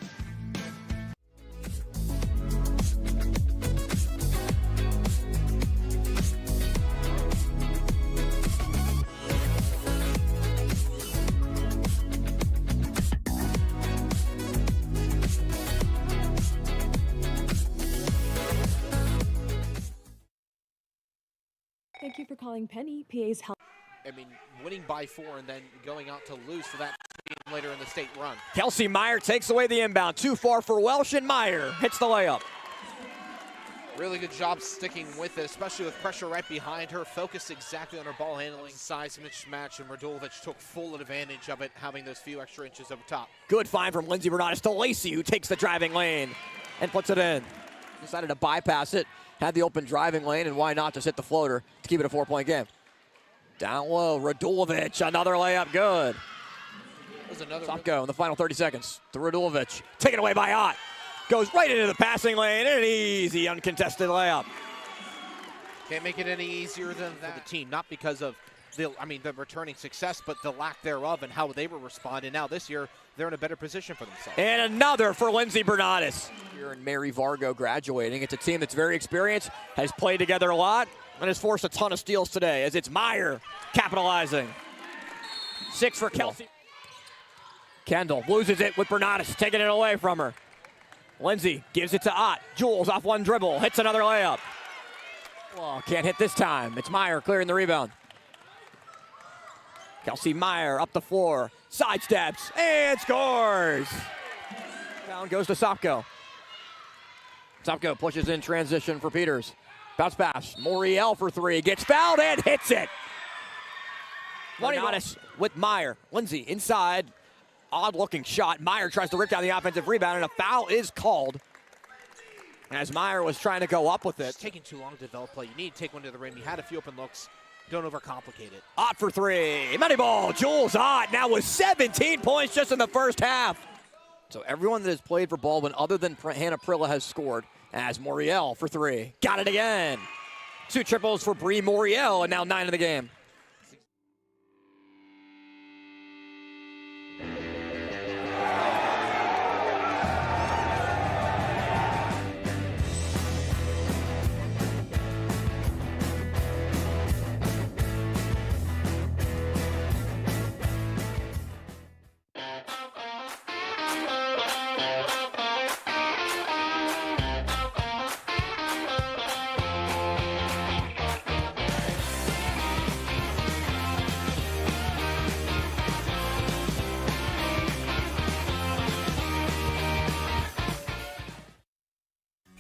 Thank you for calling Penny, PA's help. I mean, winning by 4 and then going out to lose for that game later in the state run. Kelsey Meyer takes away the inbound. Too far for Welsh, and Meyer hits the layup. Really good job sticking with it, especially with pressure right behind her. Focused exactly on her ball handling. Size mismatch, and Radulovic took full advantage of it, having those few extra inches over top. Good find from Lindsey Bernatis to Lacey, who takes the driving lane and puts it in. Decided to bypass it, had the open driving lane, and why not just hit the floater to keep it a 4-point game. Down low, Radulovic, another layup, good. Sopko in the final 30 seconds to Radulovic. Taken away by Ott. Goes right into the passing lane, and an easy, uncontested layup. Can't make it any easier than that for the team, not because of the returning success, but the lack thereof and how they were responding. Now this year, they're in a better position for themselves. And another for Lindsey Bernatis. Here in Mary Vargo graduating. It's a team that's very experienced, has played together a lot, and has forced a ton of steals today, as it's Meyer capitalizing. 6 for Kelsey. Kendall loses it with Bernatis, taking it away from her. Lindsey gives it to Ott. Jules off one dribble, hits another layup. Well, can't hit this time. It's Meyer clearing the rebound. Kelsey Meyer up the floor, sidesteps, and scores. Down goes to Sopko. Sopko pushes in transition for Peters. Bounce pass, Moriel for 3, gets fouled and hits it. Bernatis with Meyer. Lindsey inside. Odd-looking shot. Meyer tries to rip down the offensive rebound, and a foul is called as Meyer was trying to go up with it. It's taking too long to develop play. You need to take one to the rim. You had a few open looks. Don't overcomplicate it. Ott for 3. Money ball. Jules Ott now with 17 points just in the first half. So everyone that has played for Baldwin other than Hannah Prilla has scored, as Moriel for 3. Got it again. 2 triples for Bree Moriel, and now 9 in the game.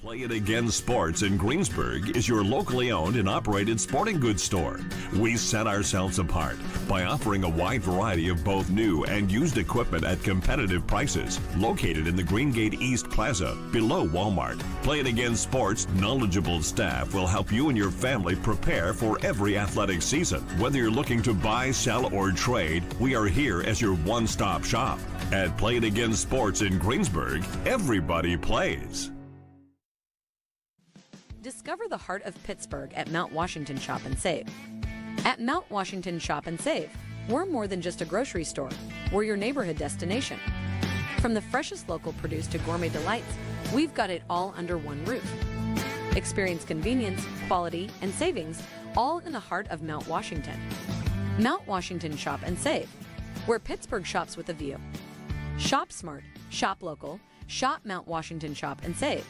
Play It Again Sports in Greensburg is your locally owned and operated sporting goods store. We set ourselves apart by offering a wide variety of both new and used equipment at competitive prices. Located in the Greengate East Plaza, below Walmart, Play It Again Sports' knowledgeable staff will help you and your family prepare for every athletic season. Whether you're looking to buy, sell, or trade, we are here as your one-stop shop. At Play It Again Sports in Greensburg, everybody plays. Discover the heart of Pittsburgh at Mount Washington Shop and Save. At Mount Washington Shop and Save, we're more than just a grocery store. We're your neighborhood destination. From the freshest local produce to gourmet delights, we've got it all under one roof. Experience convenience, quality, and savings, all in the heart of Mount Washington. Mount Washington Shop and Save, where Pittsburgh shops with a view. Shop smart, shop local, Shop Mount Washington Shop and Save.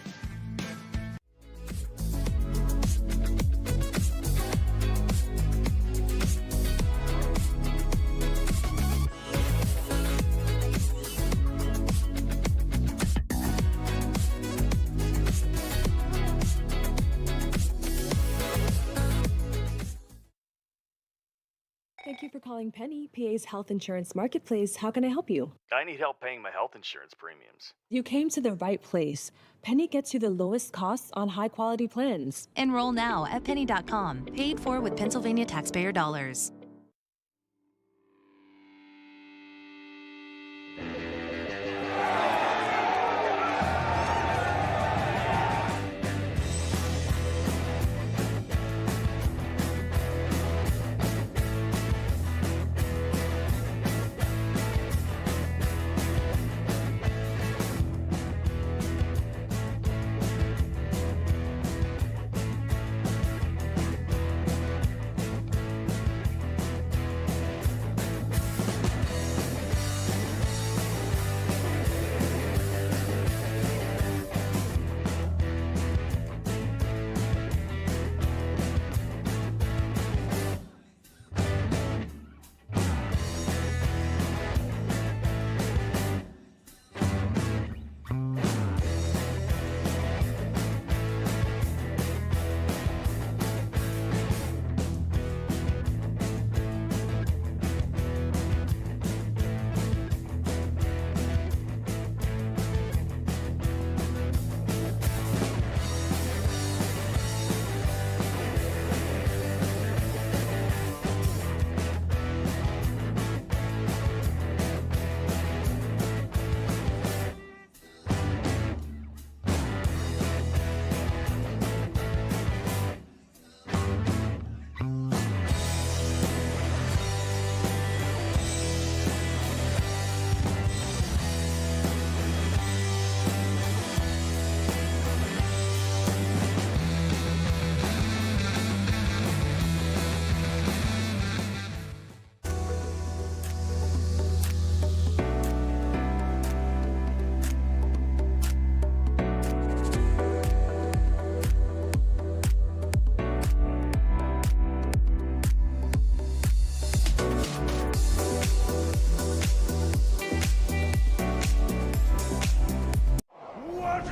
Thank you for calling Penny, PA's health insurance marketplace. How can I help you? I need help paying my health insurance premiums. You came to the right place. Penny gets you the lowest costs on high-quality plans. Enroll now at penny.com, paid for with Pennsylvania taxpayer dollars.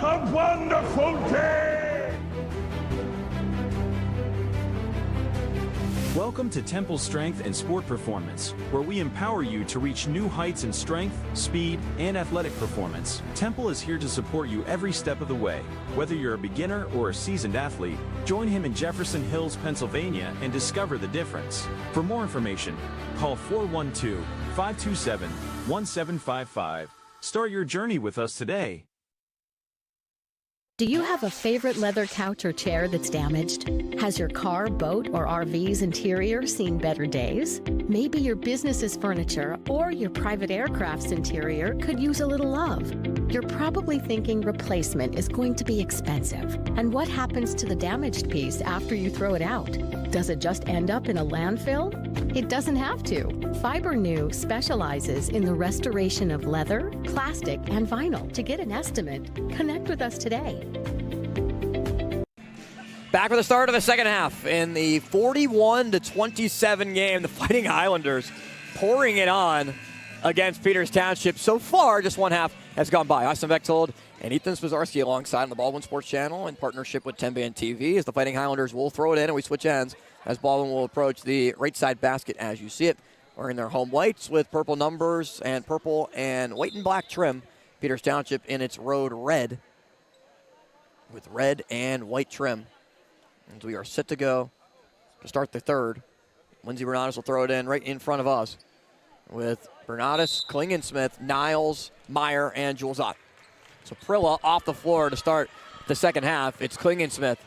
A wonderful day! Welcome to Temple Strength and Sport Performance, where we empower you to reach new heights in strength, speed, and athletic performance. Temple is here to support you every step of the way. Whether you're a beginner or a seasoned athlete, join him in Jefferson Hills, Pennsylvania, and discover the difference. For more information, call 412-527-1755. Start your journey with us today. Do you have a favorite leather couch or chair that's damaged? Has your car, boat, or RV's interior seen better days? Maybe your business's furniture or your private aircraft's interior could use a little love. You're probably thinking replacement is going to be expensive. And what happens to the damaged piece after you throw it out? Does it just end up in a landfill? It doesn't have to. FiberNew specializes in the restoration of leather, plastic, and vinyl. To get an estimate, connect with us today. Back for the start of the second half in the 41-27 game. The Fighting Highlanders pouring it on against Peters Township. So far, just one half has gone by. Austin Bechtold and Ethan Spazarski alongside on the Baldwin Sports Channel in partnership with TenbandTV as the Fighting Highlanders will throw it in and we switch ends as Baldwin will approach the right side basket as you see it. Wearing their home whites with purple numbers and purple and white and black trim. Peters Township in its road red with red and white trim. And we are set to go to start the third. Lindsey Bernatus will throw it in right in front of us with Bernatus, Klingensmith, Niles, Meyer, and Jules Ott. So Prilla off the floor to start the second half. It's Klingensmith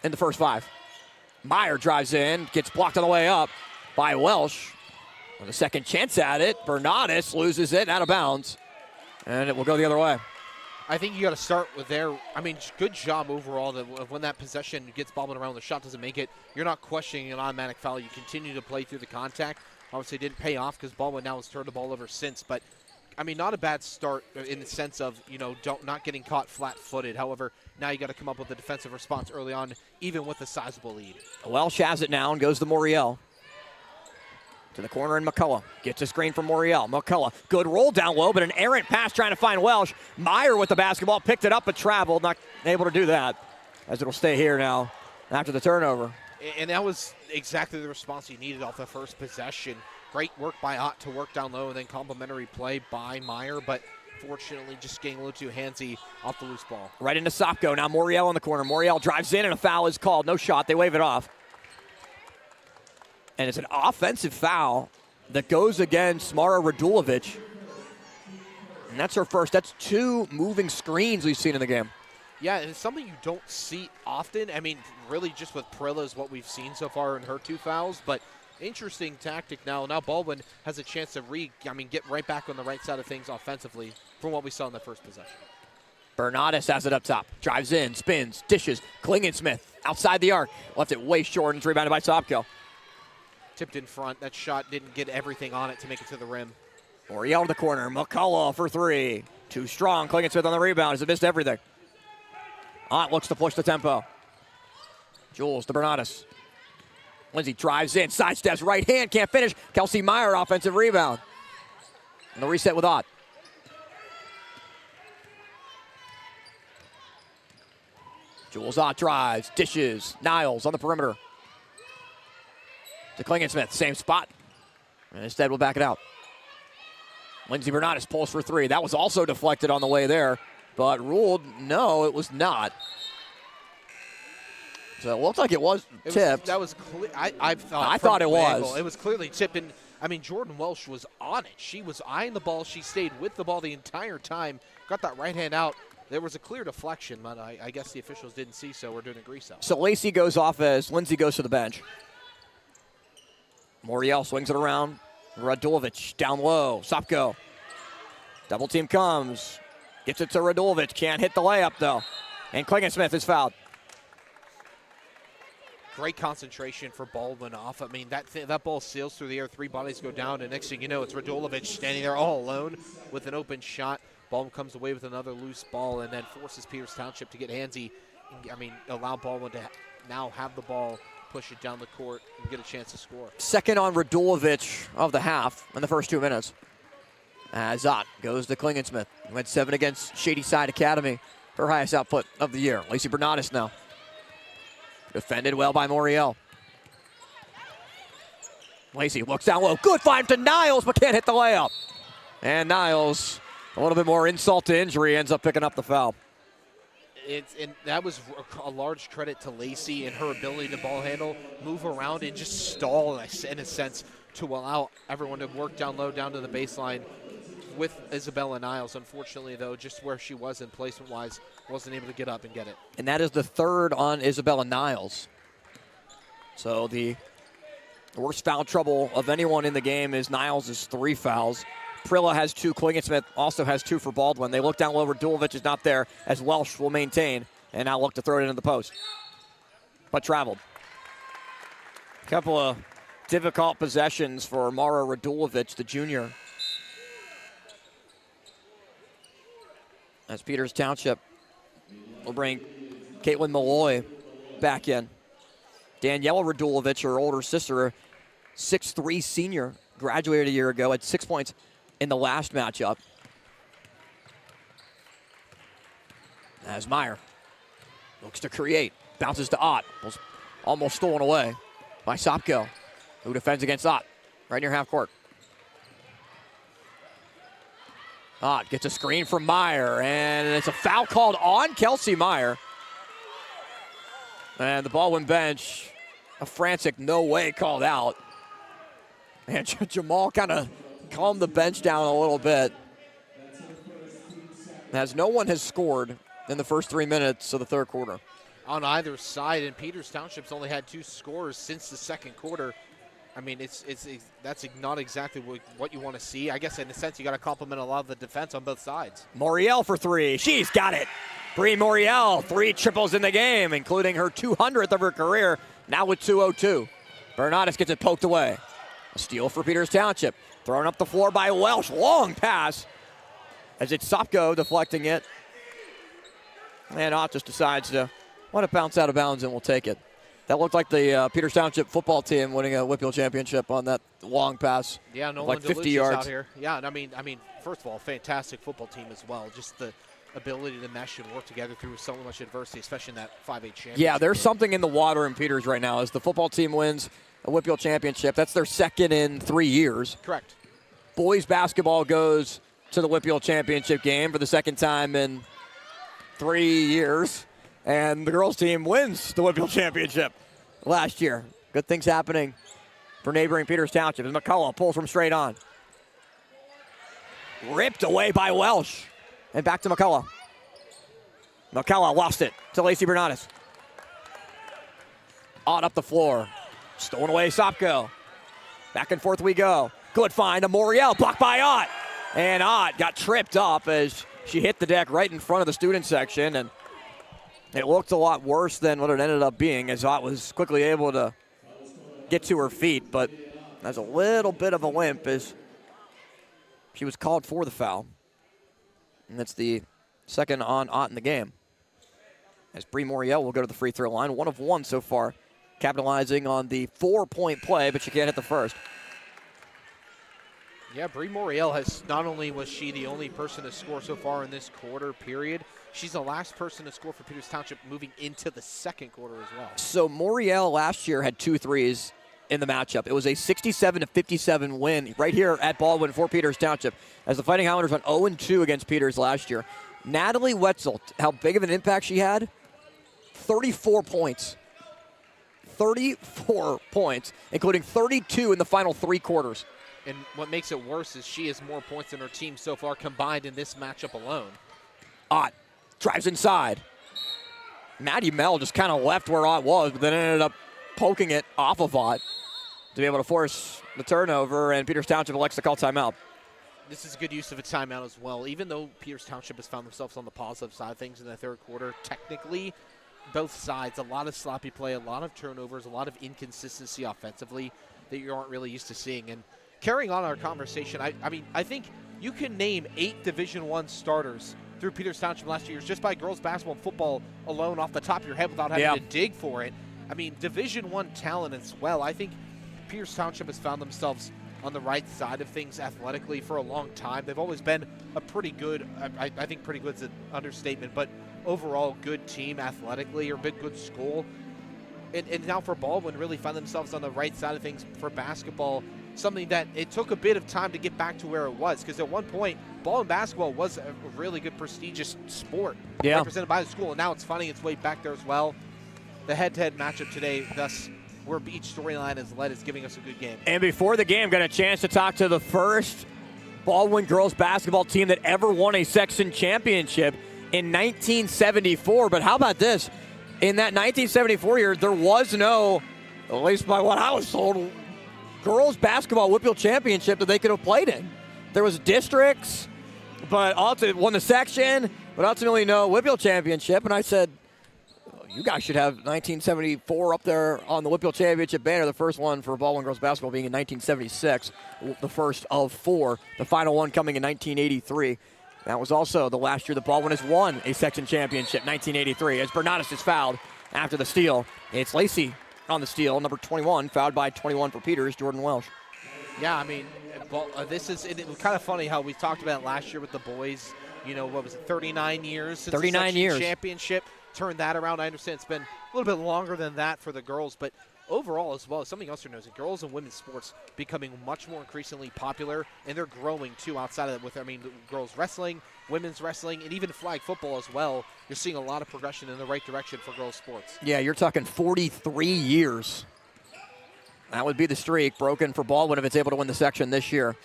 in the first five. Meyer drives in, gets blocked on the way up by Welsh. With a second chance at it, Bernatus loses it out of bounds, and it will go the other way. I think you got to start with their, good job overall of when that possession gets Baldwin around, the shot doesn't make it. You're not questioning an automatic foul. You continue to play through the contact. Obviously, it didn't pay off because Baldwin now has turned the ball over since, but not a bad start in the sense of, not getting caught flat-footed. However, now you got to come up with a defensive response early on, even with a sizable lead. Welsh has it now and goes to Moriel. To the corner, and McCullough gets a screen from Moriel. McCullough, good roll down low, but an errant pass trying to find Welsh. Meyer with the basketball, picked it up but traveled, not able to do that, as it'll stay here now after the turnover. And that was exactly the response he needed off the first possession. Great work by Ott to work down low, and then complimentary play by Meyer, but fortunately just getting a little too handsy off the loose ball. Right into Sopko, now Moriel in the corner. Moriel drives in, and a foul is called. No shot, they wave it off. And it's an offensive foul that goes against Mara Radulovic. And that's her first. That's 2 moving screens we've seen in the game. Yeah, and it's something you don't see often. Really just with Prilla is what we've seen so far in her 2 fouls. But interesting tactic now. Now Baldwin has a chance to get right back on the right side of things offensively from what we saw in the first possession. Bernardus has it up top. Drives in, spins, dishes. Klingensmith outside the arc. Left it way short and it's rebounded by Sopko. Tipped in front. That shot didn't get everything on it to make it to the rim. Moriel to the corner. McCullough for 3. Too strong. Klingensmith on the rebound. Has missed everything. Ott looks to push the tempo. Jules to Bernardus. Lindsay drives in. Sidesteps. Right hand. Can't finish. Kelsey Meyer offensive rebound. And the reset with Ott. Jules Ott drives. Dishes. Niles on the perimeter. To Klingensmith, same spot. And instead, we'll back it out. Lindsey Bernardus pulls for 3. That was also deflected on the way there, but ruled no, it was not. So it looked like it was tipped. That was clear. I thought it was. It was clearly tipped. And Jordan Welsh was on it. She was eyeing the ball. She stayed with the ball the entire time. Got that right hand out. There was a clear deflection, but I guess the officials didn't see so. We're doing a grease out. So Lacey goes off as Lindsay goes to the bench. Moriel swings it around. Radulovic down low. Sopko. Double team comes. Gets it to Radulovic. Can't hit the layup, though. And Klingensmith is fouled. Great concentration for Baldwin off. That ball sails through the air. 3 bodies go down, and next thing you know, it's Radulovic standing there all alone with an open shot. Baldwin comes away with another loose ball and then forces Peters Township to get handsy. Allow Baldwin to now have the ball, push it down the court, and get a chance to score. Second on Radulovic of the half in the first 2 minutes. As Ott goes to Klingensmith. Went 7 against Shady Side Academy. Her highest output of the year. Lacey Bernardus now. Defended well by Moriel. Lacey looks down low. Good find to Niles, but can't hit the layup. And Niles, a little bit more insult to injury, ends up picking up the foul. And that was a large credit to Lacey and her ability to ball handle, move around, and just stall in a sense to allow everyone to work down low, down to the baseline with Isabella Niles. Unfortunately, though, just where she was in placement-wise, wasn't able to get up and get it. And that is the 3rd on Isabella Niles. So the worst foul trouble of anyone in the game is Niles' 3 fouls. Prilla has 2. Klingensmith also has 2 for Baldwin. They look down low. Radulovic is not there, as Welsh will maintain and now look to throw it into the post. But traveled. Couple of difficult possessions for Mara Radulovic, the junior. As Peters Township will bring Caitlin Malloy back in. Daniela Radulovic, her older sister, 6'3" senior, graduated a year ago, had 6 points in the last matchup. As Meyer looks to create, bounces to Ott, was almost stolen away by Sopko, who defends against Ott, right near half court. Ott gets a screen from Meyer, and it's a foul called on Kelsey Meyer. And the Baldwin bench, a frantic no way called out. And Jamal kind of calmed the bench down a little bit. As no one has scored in the first 3 minutes of the third quarter. On either side, and Peters Township's only had 2 scores since the second quarter. That's not exactly what you want to see. I guess in a sense you got to compliment a lot of the defense on both sides. Moriel for 3. She's got it. Bree Moriel, 3 triples in the game, including her 200th of her career, now with 2:02. Bernardus gets it poked away. A steal for Peters Township. Thrown up the floor by Welsh. Long pass as it's Sopko deflecting it. And Ott just decides to let it bounce out of bounds, and we'll take it. That looked like the Peters Township football team winning a WPIAL championship on that long pass. Yeah, no like one 50 yards out here. Yeah, and I mean, first of all, fantastic football team as well. Just the ability to mesh and work together through so much adversity, especially in that 5A championship. Yeah, there's something in the water in Peters right now as the football team wins a WPIAL championship. That's their second in 3 years. Correct. Boys basketball goes to the WPIAL championship game for the second time in 3 years. And the girls team wins the WPIAL championship last year. Good things happening for neighboring Peters Township. As McCullough pulls from straight on. Ripped away by Welsh. And back to McCullough. McCullough lost it to Lacey Bernadas. On up the floor. Stolen away Sopko. Back and forth we go. Good find to Moriel. Blocked by Ott. And Ott got tripped up as she hit the deck right in front of the student section. And it looked a lot worse than what it ended up being, as Ott was quickly able to get to her feet. But there's a little bit of a limp as she was called for the foul. And that's the second on Ott in the game. As Bree Moriel will go to the free throw line. 1 of 1 so far, capitalizing on the 4-point play, but she can't hit the first. Yeah, Bree Moriel has, not only was she the only person to score so far in this quarter period, she's the last person to score for Peters Township moving into the second quarter as well. So Moriel last year had 2 threes in the matchup. It was a 67-57 win right here at Baldwin for Peters Township, as the Fighting Highlanders went 0-2 against Peters last year. Natalie Wetzel, how big of an impact she had? 34 points. 34 points, including 32 in the final 3 quarters. And what makes it worse is she has more points than her team so far combined in this matchup alone. Ott drives inside. Maddie Mell just kind of left where Ott was, but then ended up poking it off of Ott to be able to force the turnover, and Peters Township elects to call timeout. This is a good use of a timeout as well. Even though Peters Township has found themselves on the positive side of things in the third quarter, technically, both sides, a lot of sloppy play, a lot of turnovers, a lot of inconsistency offensively that you aren't really used to seeing. And carrying on our conversation, I think you can name 8 Division I starters through Peters Township last year just by girls basketball and football alone off the top of your head without having to dig for it. I mean, Division I talent as well. I think Peters Township has found themselves on the right side of things athletically for a long time. They've always been a pretty good, I think pretty good is an understatement, but overall good team athletically, or big good school. And now for Baldwin, really find themselves on the right side of things for basketball, something that it took a bit of time to get back to where it was, because at one point, Baldwin basketball was a really good, prestigious sport represented by the school, and now it's finding its way back there as well. The head-to-head matchup today, thus where each storyline is led, is giving us a good game. And before the game, got a chance to talk to the first Baldwin girls basketball team that ever won a section championship in 1974. But how about this? In that 1974 year, there was no, at least by what I was told, girls basketball WPIAL championship that they could have played in. There was districts, but ultimately won the section, but ultimately no WPIAL championship. And I said, you guys should have 1974 up there on the WPIAL championship banner, the first one for Baldwin girls basketball being in 1976, the first of 4, the final one coming in 1983. That was also the last year that Baldwin has won a section championship, 1983, as Bernadas is fouled after the steal. It's Lacey on the steal, number 21, fouled by 21 for Peters, Jordan Welsh. Yeah, I mean, this is, it was kind of funny how we talked about it last year with the boys. You know, what was it, 39 years since 39 the section years. championship. Turned that around. I understand it's been a little bit longer than that for the girls, but overall as well, something else to know is that girls and women's sports becoming much more increasingly popular, and they're growing too outside of it with, girls wrestling, women's wrestling, and even flag football as well. You're seeing a lot of progression in the right direction for girls sports. Yeah, you're talking 43 years. That would be the streak broken for Baldwin if it's able to win the section this year,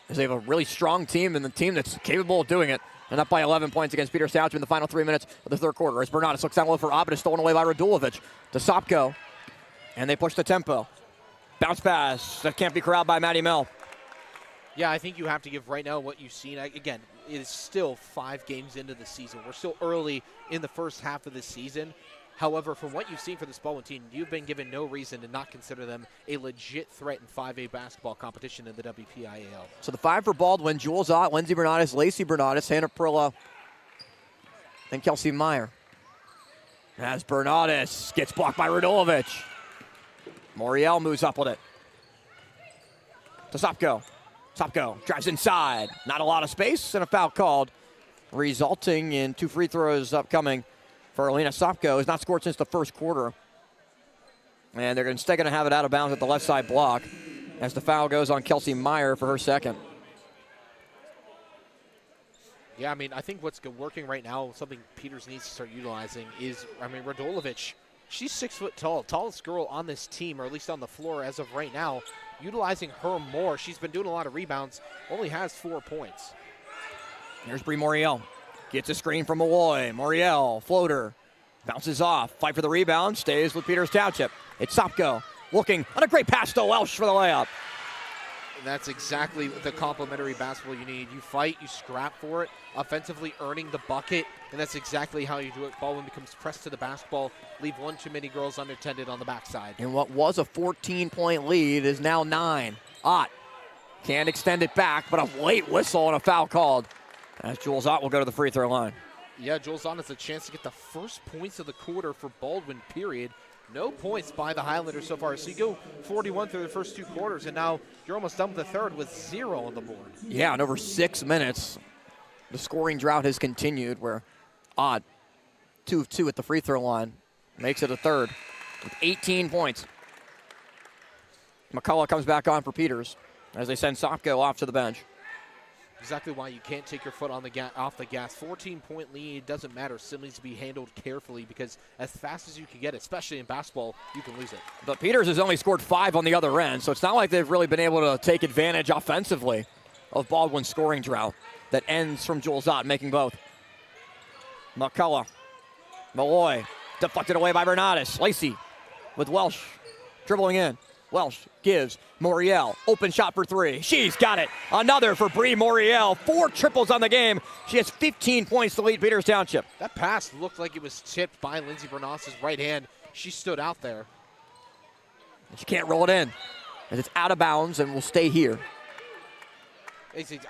as they have a really strong team and the team that's capable of doing it. And up by 11 points against Peters Township in the final 3 minutes of the third quarter. As Bernadas looks down low for Ott, but is stolen away by Radulovic to Sopko. And they push the tempo. Bounce pass that can't be corralled by Maddie Mell. Yeah, I think you have to give right now what you've seen. Again, it is still 5 games into the season. We're still early in the first half of the season. However, from what you've seen for this Baldwin team, you've been given no reason to not consider them a legit threat in 5A basketball competition in the WPIAL. So the 5 for Baldwin: Jules Ott, Lindsey Bernatis, Lacey Bernatis, Hannah Prillo, and Kelsey Meyer. As Bernatis gets blocked by Radulovic. Moriel moves up with it. To Sopko. Sopko drives inside. Not a lot of space, and a foul called, resulting in 2 free throws upcoming for Alina Sopko. Has not scored since the first quarter. And they're instead going to have it out of bounds at the left side block as the foul goes on Kelsey Meyer for her second. Yeah, I mean, I think what's working right now, something Peters needs to start utilizing is, I mean, Radulovic, she's 6 foot tall, tallest girl on this team, or at least on the floor as of right now. Utilizing her more. She's been doing a lot of rebounds, only has 4 points. Here's Bree Moriel. Gets a screen from Malloy. Moriel, floater, bounces off. Fight for the rebound, stays with Peters Township. It's Sopko looking on a great pass to Welsh for the layup. And that's exactly the complementary basketball you need. You fight, you scrap for it, offensively earning the bucket, and that's exactly how you do it. Baldwin becomes pressed to the basketball, leave one too many girls unattended on the backside. And what was a 14-point lead is now 9. Ott can't extend it back, but a late whistle and a foul called as Jules Ott will go to the free throw line. Yeah, Jules Ott has a chance to get the first points of the quarter for Baldwin, period. No points by the Highlanders so far. So you go 41 through the first 2 quarters, and now you're almost done with the third with 0 on the board. Yeah, in over 6 minutes, the scoring drought has continued where Ott, 2 of 2 at the free throw line, makes it a third with 18 points. McCullough comes back on for Peters as they send Sopko off to the bench. Exactly why you can't take your foot on the off the gas. 14-point lead doesn't matter. Still needs to be handled carefully because as fast as you can get, especially in basketball, you can lose it. But Peters has only scored 5 on the other end, so it's not like they've really been able to take advantage offensively of Baldwin's scoring drought that ends from Jules Ott making both. McCullough, Malloy, deflected away by Bernatis. Lacey with Welsh dribbling in. Welsh gives Moriel, open shot for 3. She's got it. Another for Bree Moriel. 4 triples on the game. She has 15 points to lead Peters Township. That pass looked like it was tipped by Lindsey Bernatis' right hand. She stood out there. And she can't roll it in as it's out of bounds and will stay here.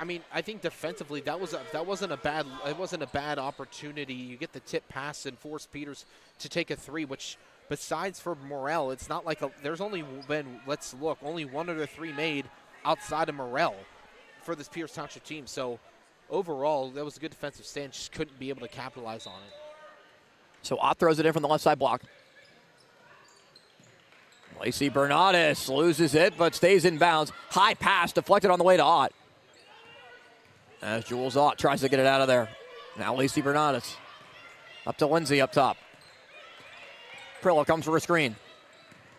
I mean, I think defensively that wasn't a bad opportunity. You get the tip pass and force Peters to take a 3, which besides for Morel, it's not like there's only been, let's look, only 1 of the 3 made outside of Morel for this Peters Township team. So overall, that was a good defensive stand. Just couldn't be able to capitalize on it. So Ott throws it in from the left side block. Lacey Bernatis loses it, but stays in bounds. High pass deflected on the way to Ott. As Jules Ott tries to get it out of there. Now Lacey Bernatis. Up to Lindsay up top. Prillo comes for a screen.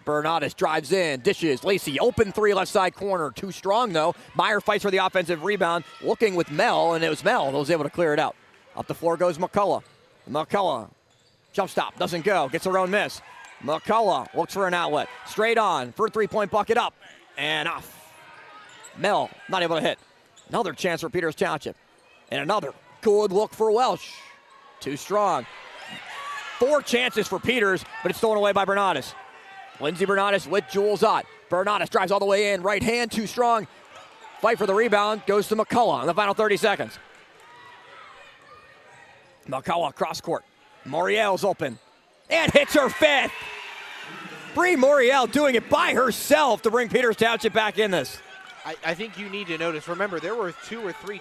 Bernatis drives in, dishes. Lacey, open 3 left side corner. Too strong, though. Meyer fights for the offensive rebound, looking with Mel, and it was Mel that was able to clear it out. Up the floor goes McCullough. McCullough, jump stop, doesn't go, gets her own miss. McCullough looks for an outlet. Straight on for a 3-point bucket up and off. Mel not able to hit. Another chance for Peters Township. And another good look for Welsh. Too strong. 4 chances for Peters, but it's stolen away by Bernatis. Lindsey Bernatis with Jules Ott. Bernatis drives all the way in. Right hand, too strong. Fight for the rebound. Goes to McCullough in the final 30 seconds. McCullough cross court. Moriel's open. And hits her 5th. Bree Moriel doing it by herself to bring Peters Township back in this. I think you need to notice, remember, there were 2 or 3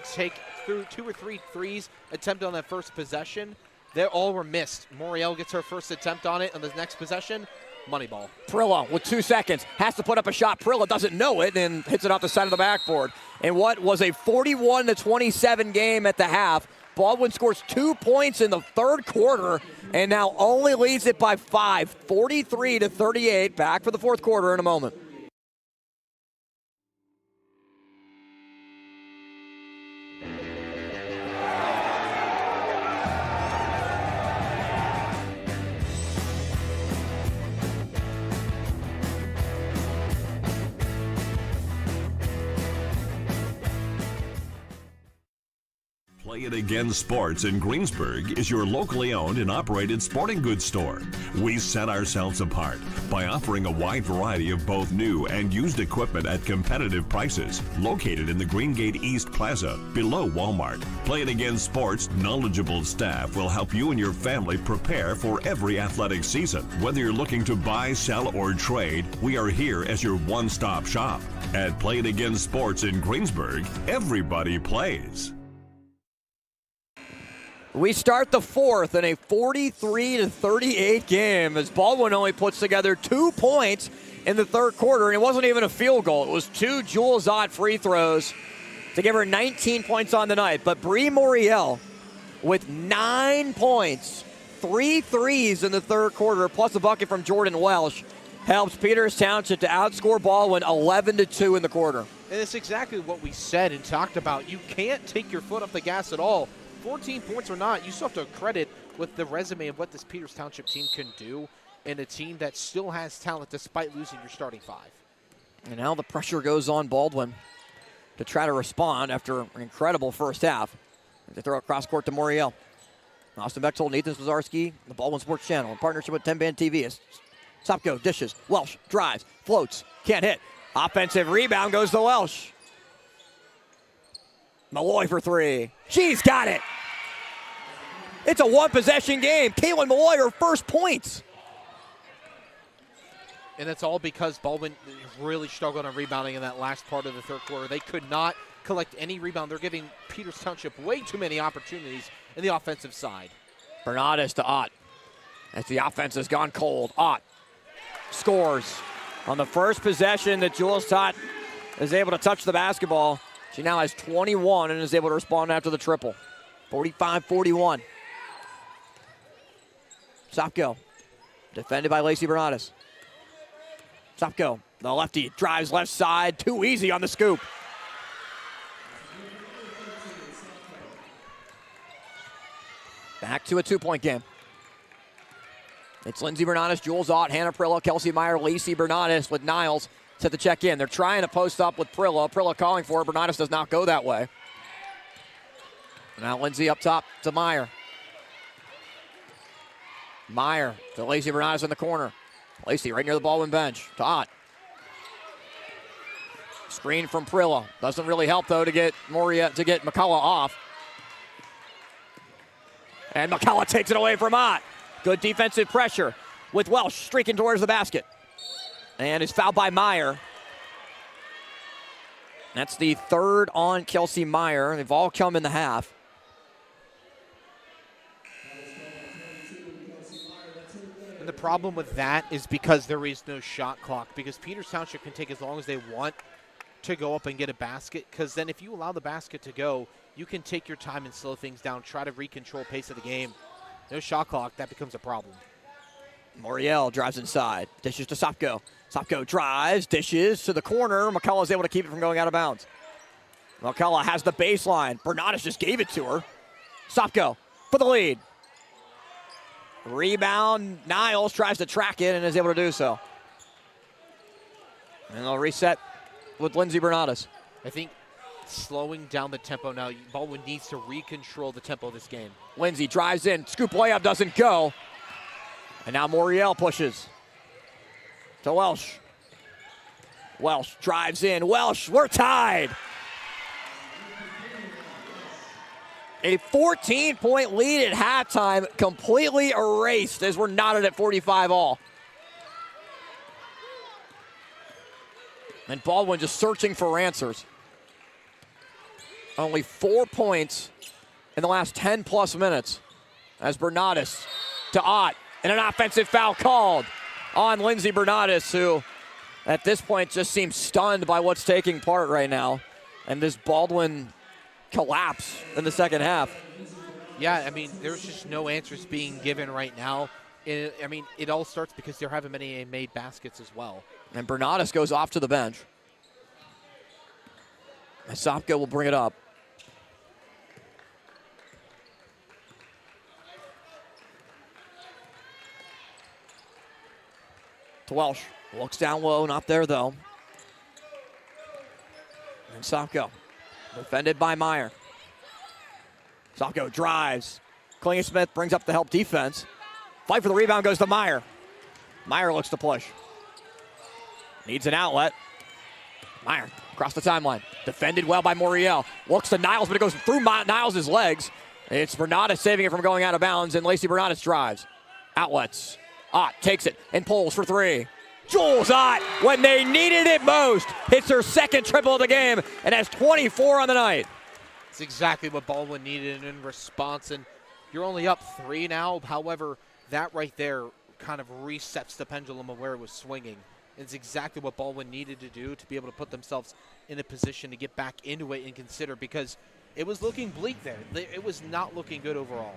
threes attempted on that first possession. They all were missed. Moriel gets her first attempt on it on the next possession. Money ball. Prillo with 2 seconds has to put up a shot. Prillo doesn't know it and hits it off the side of the backboard. And what was a 41-27 game at the half, Baldwin scores 2 points in the third quarter and now only leads it by 5, 43-38. Back for the fourth quarter in a moment. Play It Again Sports in Greensburg is your locally owned and operated sporting goods store. We set ourselves apart by offering a wide variety of both new and used equipment at competitive prices. Located in the Greengate East Plaza, below Walmart, Play It Again Sports' knowledgeable staff will help you and your family prepare for every athletic season. Whether you're looking to buy, sell, or trade, we are here as your one-stop shop. At Play It Again Sports in Greensburg, everybody plays. We start the fourth in a 43-38 game as Baldwin only puts together 2 points in the third quarter, and it wasn't even a field goal. It was 2 Jules Ott free throws to give her 19 points on the night. But Bree Moriel with 9 points, 3 threes in the third quarter, plus a bucket from Jordan Welsh, helps Peters Township to outscore Baldwin 11-2 in the quarter. And it's exactly what we said and talked about. You can't take your foot off the gas at all. 14 points or not, you still have to credit with the resume of what this Peters Township team can do, and a team that still has talent despite losing your starting 5. And now the pressure goes on Baldwin to try to respond after an incredible first half. They throw it cross court to Moriel. Austin Bechtold, Nathan Zwazarski, the Baldwin Sports Channel in partnership with TenbandTV. Sopko dishes, Welsh drives, floats, can't hit. Offensive rebound goes to Welsh. Malloy for 3. She's got it. It's a one-possession game. Caitlin Malloy, her first points. And that's all because Baldwin really struggled on rebounding in that last part of the third quarter. They could not collect any rebound. They're giving Peters Township way too many opportunities in the offensive side. Bernades to Ott. As the offense has gone cold, Ott scores. On the first possession that Jules Ott is able to touch the basketball, she now has 21 and is able to respond after the triple. 45-41. Sopko, defended by Lacey Bernades. Sopko, the lefty, drives left side, too easy on the scoop. Back to a 2-point game. It's Lindsey Bernades, Jules Ott, Hannah Prillo, Kelsey Meyer, Lacey Bernades with Niles set to check in. They're trying to post up with Prillo. Prillo calling for her. Bernades does not go that way. Now Lindsey up top to Meyer. Meyer to Lacey Bernades in the corner. Lacey right near the Baldwin bench to Ott. Screen from Prillo. Doesn't really help though to get McCullough off. And McCullough takes it away from Ott. Good defensive pressure with Welsh streaking towards the basket. And is fouled by Meyer. That's the third on Kelsey Meyer. They've all come in the half. And the problem with that is because there is no shot clock, because Peters Township can take as long as they want to go up and get a basket, because then if you allow the basket to go, you can take your time and slow things down, try to recontrol pace of the game. No shot clock, that becomes a problem. Moriel drives inside, dishes to Sopko. Sopko drives, dishes to the corner. McCullough is able to keep it from going out of bounds. McCullough has the baseline. Bernades just gave it to her. Sopko for the lead. Rebound, Niles tries to track it and is able to do so. And they'll reset with Lindsey Bernades. I think slowing down the tempo now, Baldwin needs to recontrol the tempo of this game. Lindsey drives in, scoop layup doesn't go. And now Moriel pushes to Welsh. Welsh drives in, Welsh, we're tied. A 14-point lead at halftime, completely erased as we're knotted at 45 all. And Baldwin just searching for answers. Only 4 points in the last 10-plus minutes as Bernades to Ott. And an offensive foul called on Lindsey Bernades, who at this point just seems stunned by what's taking part right now. And this Baldwin collapse in the second half. Yeah, I mean, there's just no answers being given right now. I mean, it all starts because there haven't many made baskets as well. And Bernades goes off to the bench. Sopko will bring it up. To Welsh. Looks down low, not there though. And Sopko, defended by Meyer. Sopko drives. Klingensmith brings up the help defense. Fight for the rebound goes to Meyer. Meyer looks to push. Needs an outlet. Meyer across the timeline. Defended well by Moriel. Looks to Niles, but it goes through Niles' legs. It's Bernardus saving it from going out of bounds, and Lacey Bernardus drives. Outlets. Ott takes it and pulls for three. Jules Ott, when they needed it most, hits her second triple of the game and has 24 on the night. It's exactly what Baldwin needed in response, and you're only up 3 now. However, that right there kind of resets the pendulum of where it was swinging. It's exactly what Baldwin needed to do to be able to put themselves in a position to get back into it and consider, because it was looking bleak there. It was not looking good overall.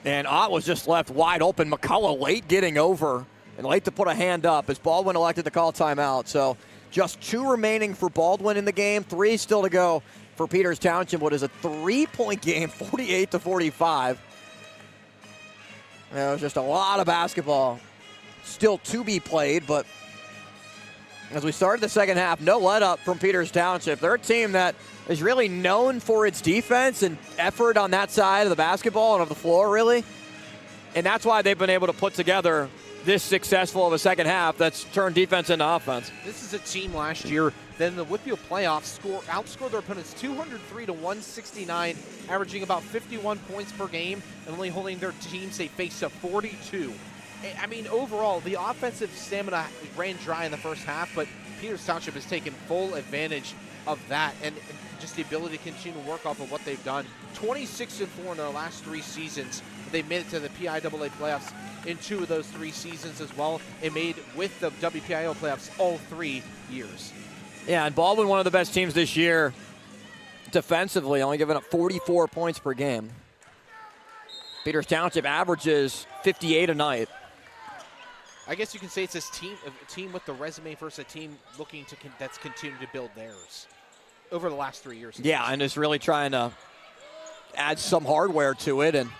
And Ott was just left wide open. McCullough late getting over and late to put a hand up as Baldwin elected to call timeout. So just 2 remaining for Baldwin in the game, 3 still to go for Peters Township. What is a 3-point game, 48-45. It was just a lot of basketball still to be played, but as we started the second half, no let up from Peters Township. They're a team that is really known for its defense and effort on that side of the basketball and of the floor, really. And that's why they've been able to put together this successful of a second half that's turned defense into offense. This is a team last year that in the WPIAL playoffs outscored their opponents 203-169, averaging about 51 points per game and only holding their teams they faced to 42. I mean, overall, the offensive stamina ran dry in the first half, but Peters Township has taken full advantage of that and just the ability to continue to work off of what they've done. 26-4 in their last 3 seasons. They made it to the PIAA playoffs in 2 of those 3 seasons as well, and made with the WPIAL playoffs all 3 years. Yeah, and Baldwin, one of the best teams this year defensively, only giving up 44 points per game. Peters Township averages 58 a night. I guess you can say it's a team with the resume versus a team looking to that's continued to build theirs over the last 3 years. Yeah, and is really trying to add some hardware to it and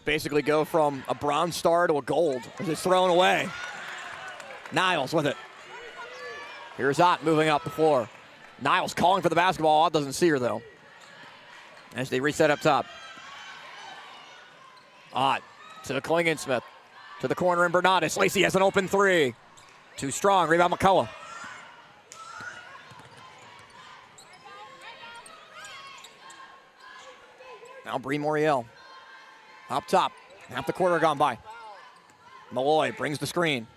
basically go from a bronze star to a gold. It's thrown away. Niles with it. Here's Ott moving up the floor. Niles calling for the basketball. Ott doesn't see her, though, as they reset up top. Ott to Klingensmith. To the corner and Bernardus. Lacey has an open 3. Too strong. Rebound McCullough. Now Bree Moriel. Up top. Half the quarter gone by. Malloy brings the screen.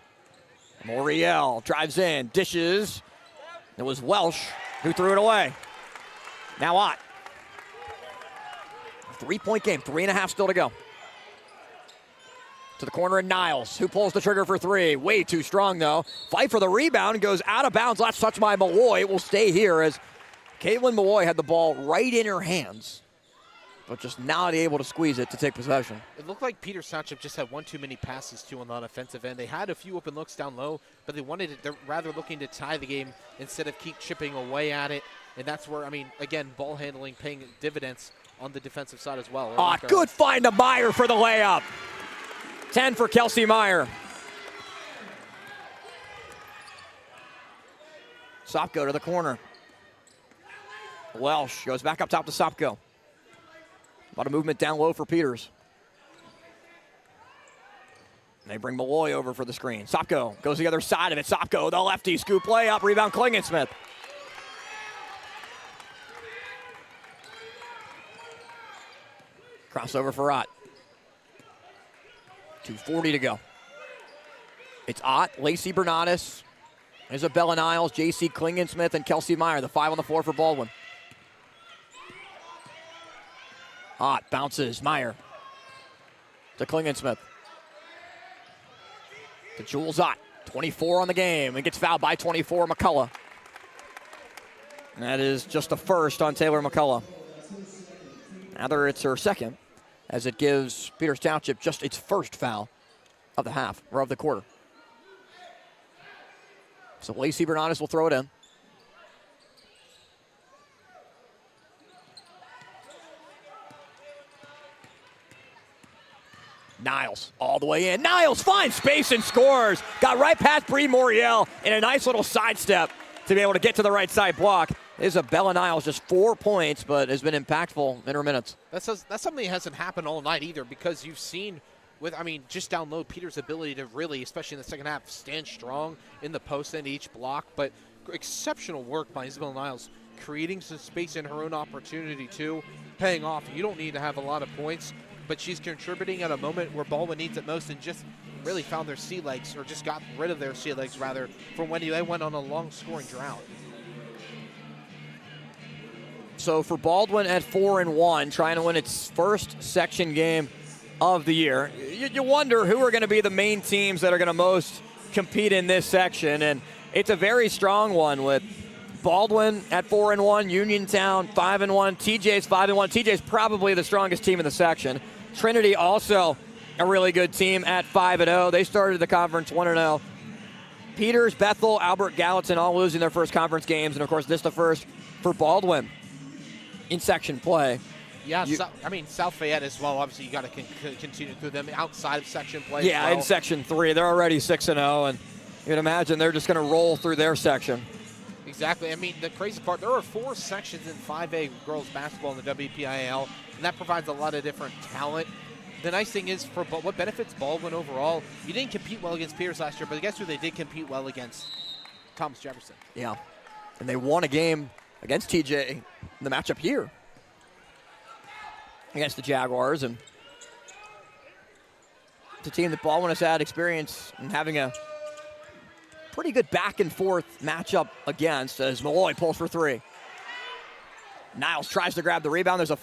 Moriel drives in. Dishes. It was Welsh who threw it away. Now Ott. 3-point game. 3.5 still to go. To the corner and Niles, who pulls the trigger for 3. Way too strong, though. Fight for the rebound. Goes out of bounds. Last touch by Malloy. It will stay here as Caitlin Malloy had the ball right in her hands, but just not able to squeeze it to take possession. It looked like Peters Township just had 1 too many passes, too, on that offensive end. They had a few open looks down low, but they wanted it. They're rather looking to tie the game instead of keep chipping away at it. And that's where, I mean, again, ball handling paying dividends on the defensive side as well. Good find to Meyer for the layup. 10 for Kelsey Meyer. Sopko to the corner. Welsh goes back up top to Sopko. A lot of movement down low for Peters. And they bring Malloy over for the screen. Sopko goes the other side of it. Sopko, the lefty, scoop layup, rebound Klingensmith. Crossover for Ott. 2:40 to go. It's Ott, Lacey Bernardus, Isabella Niles, J.C. Klingensmith, and Kelsey Meyer, the 5 on the floor for Baldwin. Ott bounces, Meyer to Klingensmith. To Jules Ott, 24 on the game, and gets fouled by 24, McCullough. And that is just a first on Taylor McCullough. Now it's her second, as it gives Peters Township just its first foul of the half, or of the quarter. So Lacey Bernardus will throw it in. Niles all the way in. Niles finds space and scores. Got right past Bree Moriel in a nice little sidestep to be able to get to the right side block. Isabella Niles just 4 points, but has been impactful in her minutes. That's something that hasn't happened all night either, because you've seen just down low, Peters' ability to really, especially in the second half, stand strong in the post and each block. But exceptional work by Isabella Niles, creating some space in her own opportunity too, paying off. You don't need to have a lot of points, but she's contributing at a moment where Baldwin needs it most, and just really found their sea legs, or just got rid of their sea legs rather, from when they went on a long scoring drought. So for Baldwin at 4-1, trying to win its first section game of the year, you wonder who are going to be the main teams that are going to most compete in this section, and it's a very strong one with Baldwin at 4-1, Uniontown 5-1, TJ's 5-1. TJ's probably the strongest team in the section. Trinity also a really good team at 5-0. They started the conference 1-0. Peters, Bethel, Albert Gallatin all losing their first conference games, and of course this the first for Baldwin in section play. Yeah, South Fayette as well. Obviously, you got to continue through them outside of section play. Yeah, as well. in section 3, they're already 6-0, and you can imagine they're just going to roll through their section. Exactly. The crazy part, there are 4 sections in 5A girls basketball in the WPIAL, and that provides a lot of different talent. The nice thing is, for what benefits Baldwin overall, you didn't compete well against Peters last year, but guess who they did compete well against? Thomas Jefferson. Yeah, and they won a game against TJ in the matchup here against the Jaguars, and it's a team that Baldwin has had experience in having a pretty good back and forth matchup against, as Malloy pulls for 3. Niles tries to grab the rebound. There's a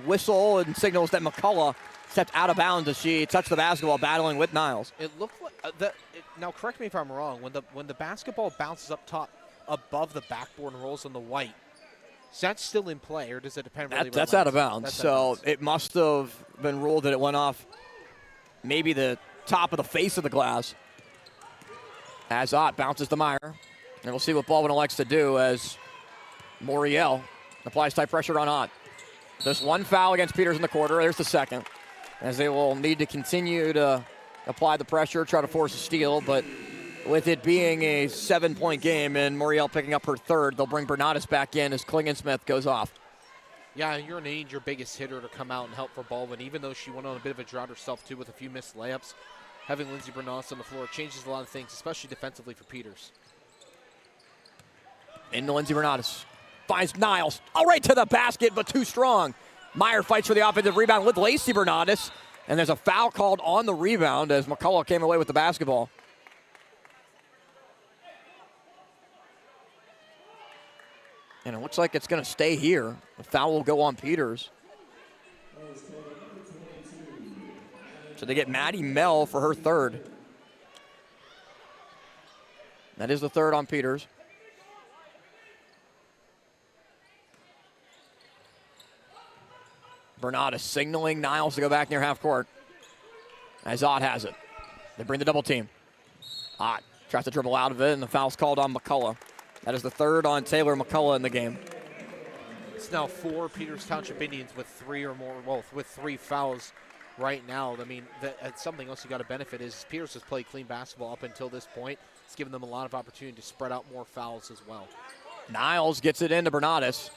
whistle and signals that McCullough stepped out of bounds as she touched the basketball, battling with Niles. It looked like now correct me if I'm wrong, when the basketball bounces up top above the backboard and rolls on the white, is that still in play, or does it depend? That's out of bounds. So it must have been ruled that it went off maybe the top of the face of the glass. As Ott bounces to Meyer. And we'll see what Baldwin elects to do as Moriel applies tight pressure on Ott. There's 1 foul against Peters in the quarter. There's the second. As they will need to continue to apply the pressure, try to force a steal, but with it being a 7-point game and Moriel picking up her 3rd, they'll bring Bernardis back in as Klingensmith goes off. Yeah, you're going to need your biggest hitter to come out and help for Baldwin, even though she went on a bit of a drought herself, too, with a few missed layups. Having Lindsey Bernardis on the floor changes a lot of things, especially defensively for Peters. Into Lindsey Bernardis. Finds Niles. Right to the basket, but too strong. Meyer fights for the offensive rebound with Lacey Bernardis. And there's a foul called on the rebound as McCullough came away with the basketball. And it looks like it's going to stay here. The foul will go on Peters. So they get Maddie Mell for her 3rd. That is the 3rd on Peters. Bernardis signaling Niles to go back near half court. As Ott has it. They bring the double team. Ott tries to dribble out of it, and the foul's called on McCullough. That is the 3rd on Taylor McCullough in the game. It's now 4 Peters Township Indians with 3 or more, with 3 fouls right now. That's something else you got to benefit is Peters has played clean basketball up until this point. It's given them a lot of opportunity to spread out more fouls as well. Niles gets it into Bernardis.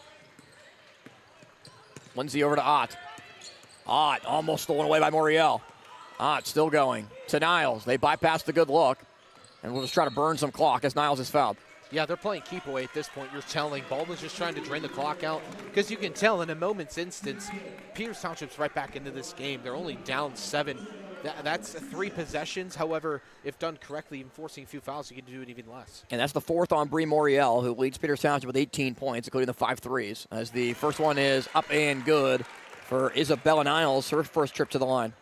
Lindsey over to Ott. Ott almost stolen away by Moriel. Ott still going to Niles. They bypass the good look, and we'll just try to burn some clock as Niles is fouled. Yeah, they're playing keep away at this point. You're telling Baldwin's just trying to drain the clock out because you can tell in a moment's instance, Peters Township's right back into this game. They're only down 7. That's 3 possessions. However, if done correctly, enforcing a few fouls, you can do it even less. And that's the 4th on Bree Moriel, who leads Peters Township with 18 points, including the 5 threes. As the first one is up and good for Isabella Niles, her first trip to the line.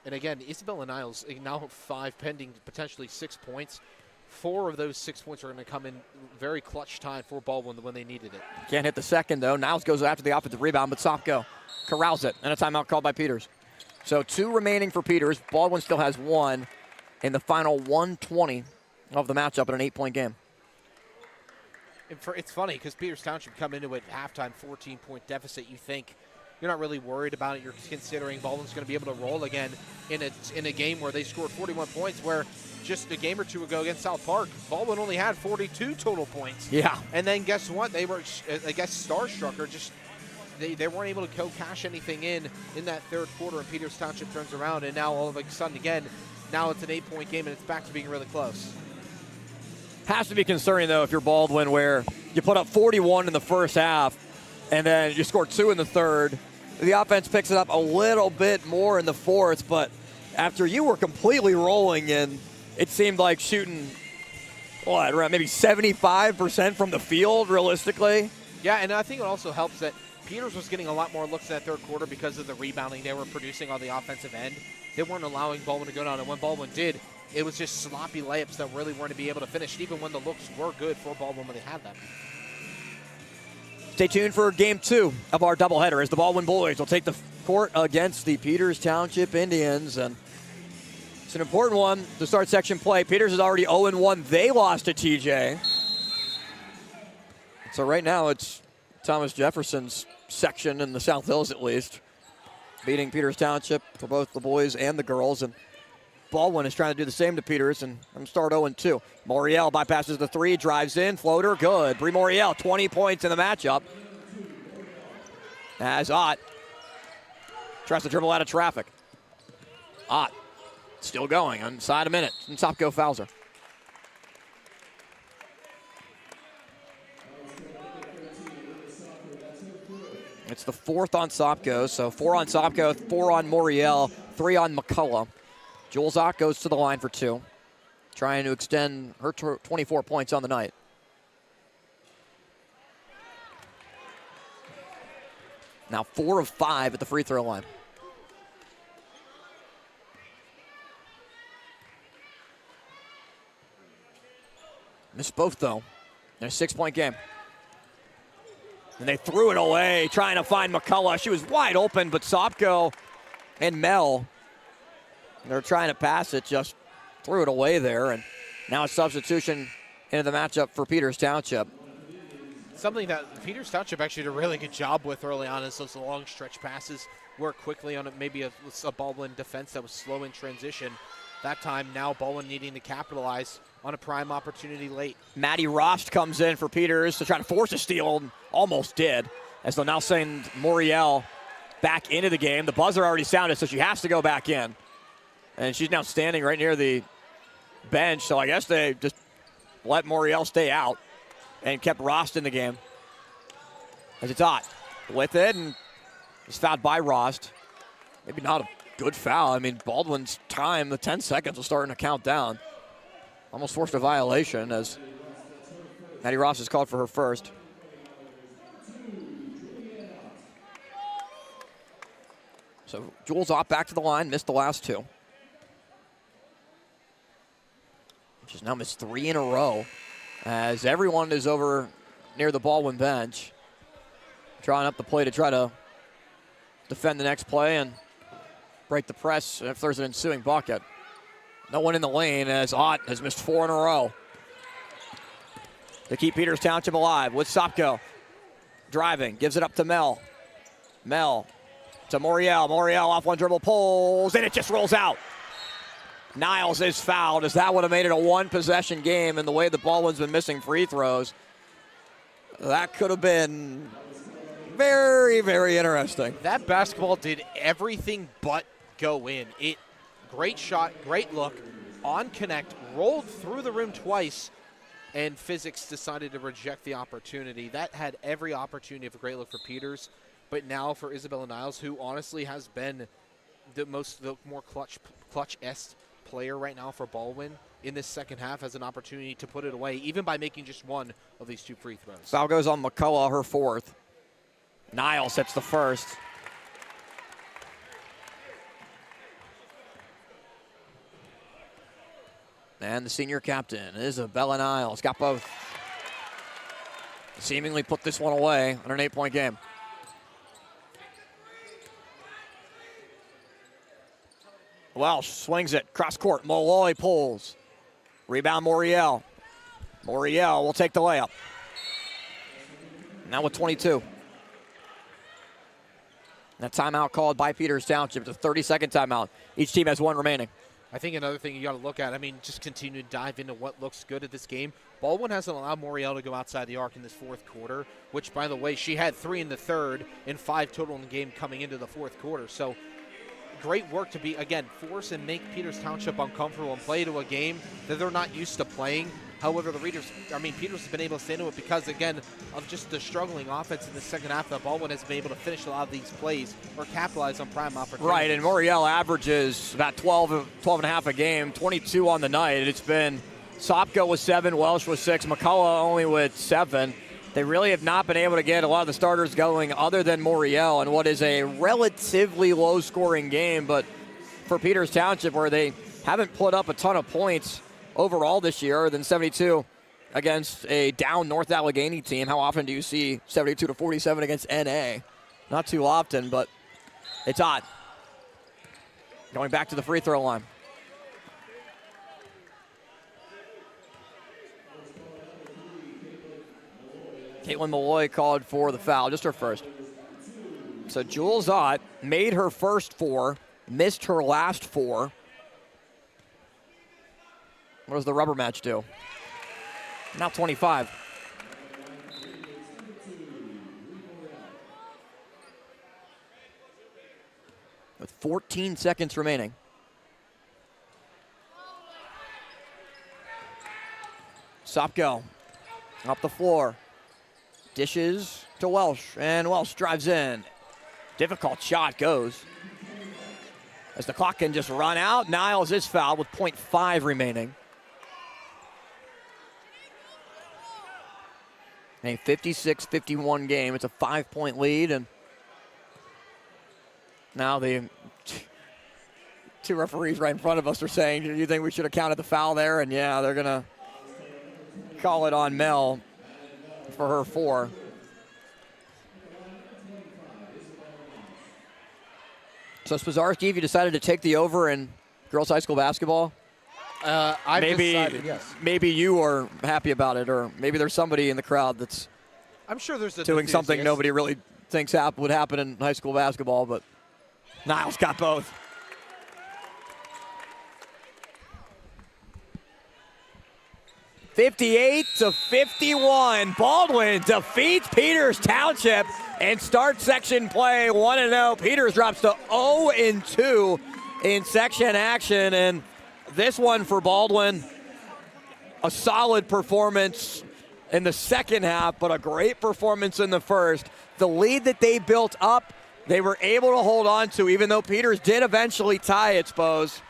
And again, Isabella Niles now 5 pending, potentially 6 points. 4 of those 6 points are going to come in very clutch time for Baldwin when they needed it. Can't hit the second, though. Niles goes after the offensive rebound, but Sopko corrals it, and a timeout called by Peters. So 2 remaining for Peters. Baldwin still has 1 in the final 1:20 of the matchup in an 8-point game. It's funny because Peters Township come into it at halftime, 14-point deficit. You think you're not really worried about it. You're considering Baldwin's going to be able to roll again in a game where they scored 41 points, where just a game or two ago against South Park, Baldwin only had 42 total points. Yeah. And then guess what? They were, I guess, starstruck, or just they weren't able to cash anything in that third quarter, and Peters Township turns around, and now all of a sudden again, now it's an 8-point game, and it's back to being really close. Has to be concerning, though, if you're Baldwin, where you put up 41 in the first half, and then you score 2 in the third. The offense picks it up a little bit more in the fourth, but after you were completely rolling in, it seemed like shooting, around maybe 75% from the field, realistically. Yeah, and I think it also helps that Peters was getting a lot more looks in that third quarter because of the rebounding they were producing on the offensive end. They weren't allowing Baldwin to go down, and when Baldwin did, it was just sloppy layups that really weren't to be able to finish, even when the looks were good for Baldwin when they had them. Stay tuned for Game 2 of our doubleheader as the Baldwin boys will take the court against the Peters Township Indians. And it's an important one to start section play. Peters is already 0-1. They lost to TJ. So right now it's Thomas Jefferson's section in the South Hills, at least, beating Peters Township for both the boys and the girls. And Baldwin is trying to do the same to Peters and start 0-2. Moriel bypasses the 3, drives in, floater, good. Bree Moriel, 20 points in the matchup. As Ott tries to dribble out of traffic. Ott still going, inside a minute, and Sopko fouls her. It's the 4th on Sopko, so 4 on Sopko, 4 on Moriel, 3 on McCullough. Jules Ott goes to the line for 2, trying to extend her 24 points on the night. Now 4 of 5 at the free throw line. Missed both, though, in a 6-point game. And they threw it away, trying to find McCullough. She was wide open, but Sopko and Mel, they're trying to pass it, just threw it away there. And now a substitution into the matchup for Peters Township. Something that Peters Township actually did a really good job with early on is those long stretch passes, work quickly on maybe a Baldwin defense that was slow in transition. That time, now Baldwin needing to capitalize on a prime opportunity late. Maddie Rost comes in for Peters to try to force a steal, and almost did, as they'll now send Moriel back into the game. The buzzer already sounded, so she has to go back in. And she's now standing right near the bench, so I guess they just let Moriel stay out and kept Rost in the game. As it's Ott with it, and is fouled by Rost. Maybe not a good foul. I mean, Baldwin's time, the 10 seconds was starting to count down. Almost forced a violation as Maddie Ross is called for her first. So Jules Ott back to the line, missed the last 2. She's now missed 3 in a row as everyone is over near the Baldwin bench, drawing up the play to try to defend the next play and break the press if there's an ensuing bucket. No one in the lane as Ott has missed 4 in a row to keep Peters Township alive with Sopko driving, gives it up to Mel. Mel to Moriel. Moriel off one dribble, pulls, and it just rolls out. Niles is fouled, as that would have made it a 1-possession game, and the way the Baldwin's been missing free throws, that could have been very, very interesting. That basketball did everything but go in. Great shot, great look, on connect, rolled through the rim twice, and physics decided to reject the opportunity. That had every opportunity of a great look for Peters, but now for Isabella Niles, who honestly has been the more clutch-esque player right now for Baldwin in this second half, has an opportunity to put it away, even by making just one of these 2 free throws. Foul goes on McCullough, her 4th. Niles hits the first. And the senior captain, Isabella Niles, got both. Seemingly put this one away on an 8-point game. Welsh swings it, cross court, Molloy pulls. Rebound Moriel. Moriel will take the layup. Now with 22. That timeout called by Peters Township. It's a 30-second timeout. Each team has one remaining. I think another thing you got to look at, I mean, just continue to dive into what looks good at this game. Baldwin hasn't allowed Moriel to go outside the arc in this fourth quarter, which, by the way, she had 3 in the third and 5 total in the game coming into the fourth quarter. So great work to be, again, force and make Peters Township uncomfortable and play to a game that they're not used to playing. However, Peters has been able to stay into it because, again, of just the struggling offense in the second half. That Baldwin has been able to finish a lot of these plays or capitalize on prime opportunities. Right, and Moriel averages about 12 and a half a game, 22 on the night. It's been Sopko with 7, Welsh with 6, McCullough only with 7. They really have not been able to get a lot of the starters going other than Moriel in what is a relatively low-scoring game, but for Peters Township, where they haven't put up a ton of points overall this year, than 72 against a down North Allegheny team. How often do you see 72-47 against NA? Not too often, but it's odd. Going back to the free throw line. Caitlin Malloy called for the foul, just her first. So Jules Ott made her first 4, missed her last 4. What does the rubber match do? Now 25. With 14 seconds remaining. Sopko up the floor. Dishes to Welsh, and Welsh drives in. Difficult shot goes. As the clock can just run out, Niles is fouled with 0.5 remaining. A 56-51 game. It's a 5-point lead, and now the 2 referees right in front of us are saying, do you think we should have counted the foul there? And yeah, they're going to call it on Mel for her 4. So Spazarski, have you decided to take the over in girls high school basketball? I've decided, yes. Maybe you are happy about it, or maybe there's somebody in the crowd that's I'm sure there's doing something nobody really thinks would happen in high school basketball, but Niles got both. (58-51). Baldwin defeats Peters Township and starts section play 1-0. Peters drops to 0-2 in section action, and this one for Baldwin, a solid performance in the second half, but a great performance in the first. The lead that they built up, they were able to hold on to, even though Peters did eventually tie it, Spose.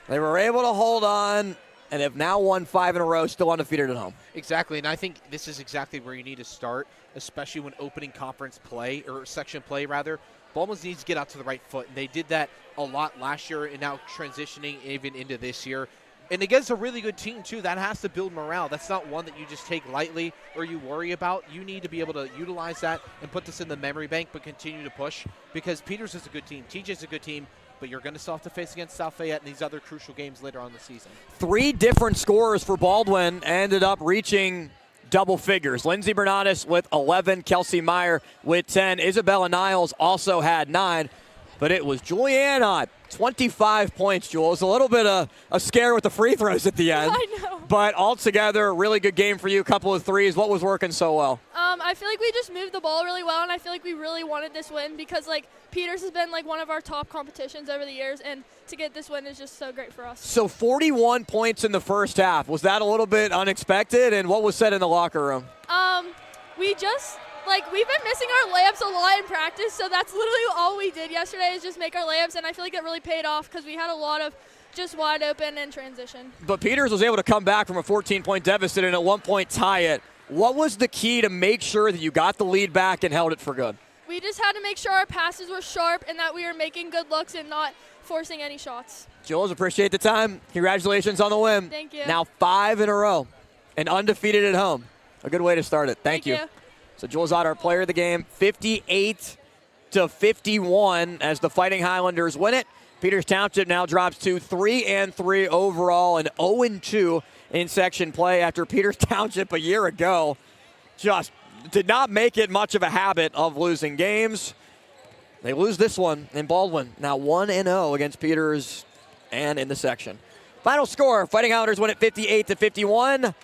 They were able to hold on and have now won 5 in a row, still undefeated at home. Exactly, and I think this is exactly where you need to start, especially when opening conference play, or section play rather. Baldwin needs to get out to the right foot, and they did that a lot last year and now transitioning even into this year. And against a really good team, too, that has to build morale. That's not one that you just take lightly or you worry about. You need to be able to utilize that and put this in the memory bank, but continue to push, because Peters is a good team, TJ's a good team, but you're going to still have to face against South Fayette in these other crucial games later on in the season. 3 different scorers for Baldwin ended up reaching double figures. Lindsey Bernatis with 11, Kelsey Meyer with 10. Isabella Niles also had 9, but it was Julianne Ott, 25 points, Jules. A little bit of a scare with the free throws at the end. I know. But altogether, really good game for you, a couple of threes. What was working so well? I feel like we just moved the ball really well, and I feel like we really wanted this win because, Peters has been, one of our top competitions over the years, and to get this win is just so great for us. So 41 points in the first half. Was that a little bit unexpected, and what was said in the locker room? We just, we've been missing our layups a lot in practice, so that's literally all we did yesterday is just make our layups, and I feel like it really paid off because we had a lot of just wide open and transition. But Peters was able to come back from a 14-point deficit and at one point tie it. What was the key to make sure that you got the lead back and held it for good? We just had to make sure our passes were sharp and that we were making good looks and not forcing any shots. Jules, appreciate the time. Congratulations on the win. Thank you. Now 5 in a row and undefeated at home. A good way to start it. Thank you. So Jules Ott, our player of the game, 58-51 as the Fighting Highlanders win it. Peters Township now drops to 3-3 overall and 0-2 in section play after Peters Township a year ago just did not make it much of a habit of losing games. They lose this one in Baldwin. Now 1-0 against Peters and in the section. Final score, Fighting Highlanders win it 58-51.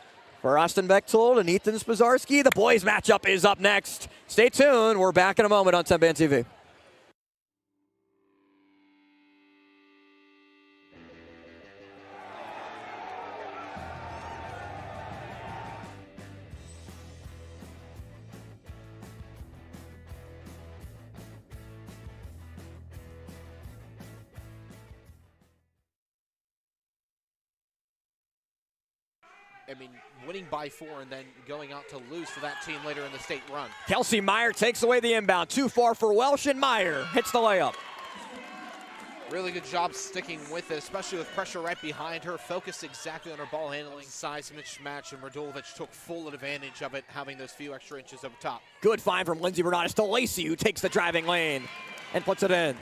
For Austin Bechtold and Ethan Spazarski, the boys matchup is up next. Stay tuned. We're back in a moment on TenbandTV. I mean, winning by 4 and then going out to lose for that team later in the state run. Kelsey Meyer takes away the inbound. Too far for Welsh, and Meyer hits the layup. Really good job sticking with it, especially with pressure right behind her. Focused exactly on her ball handling. Size mismatch, and Radulovic took full advantage of it, having those few extra inches over top. Good find from Lindsey Bernardis to Lacey, who takes the driving lane and puts it in.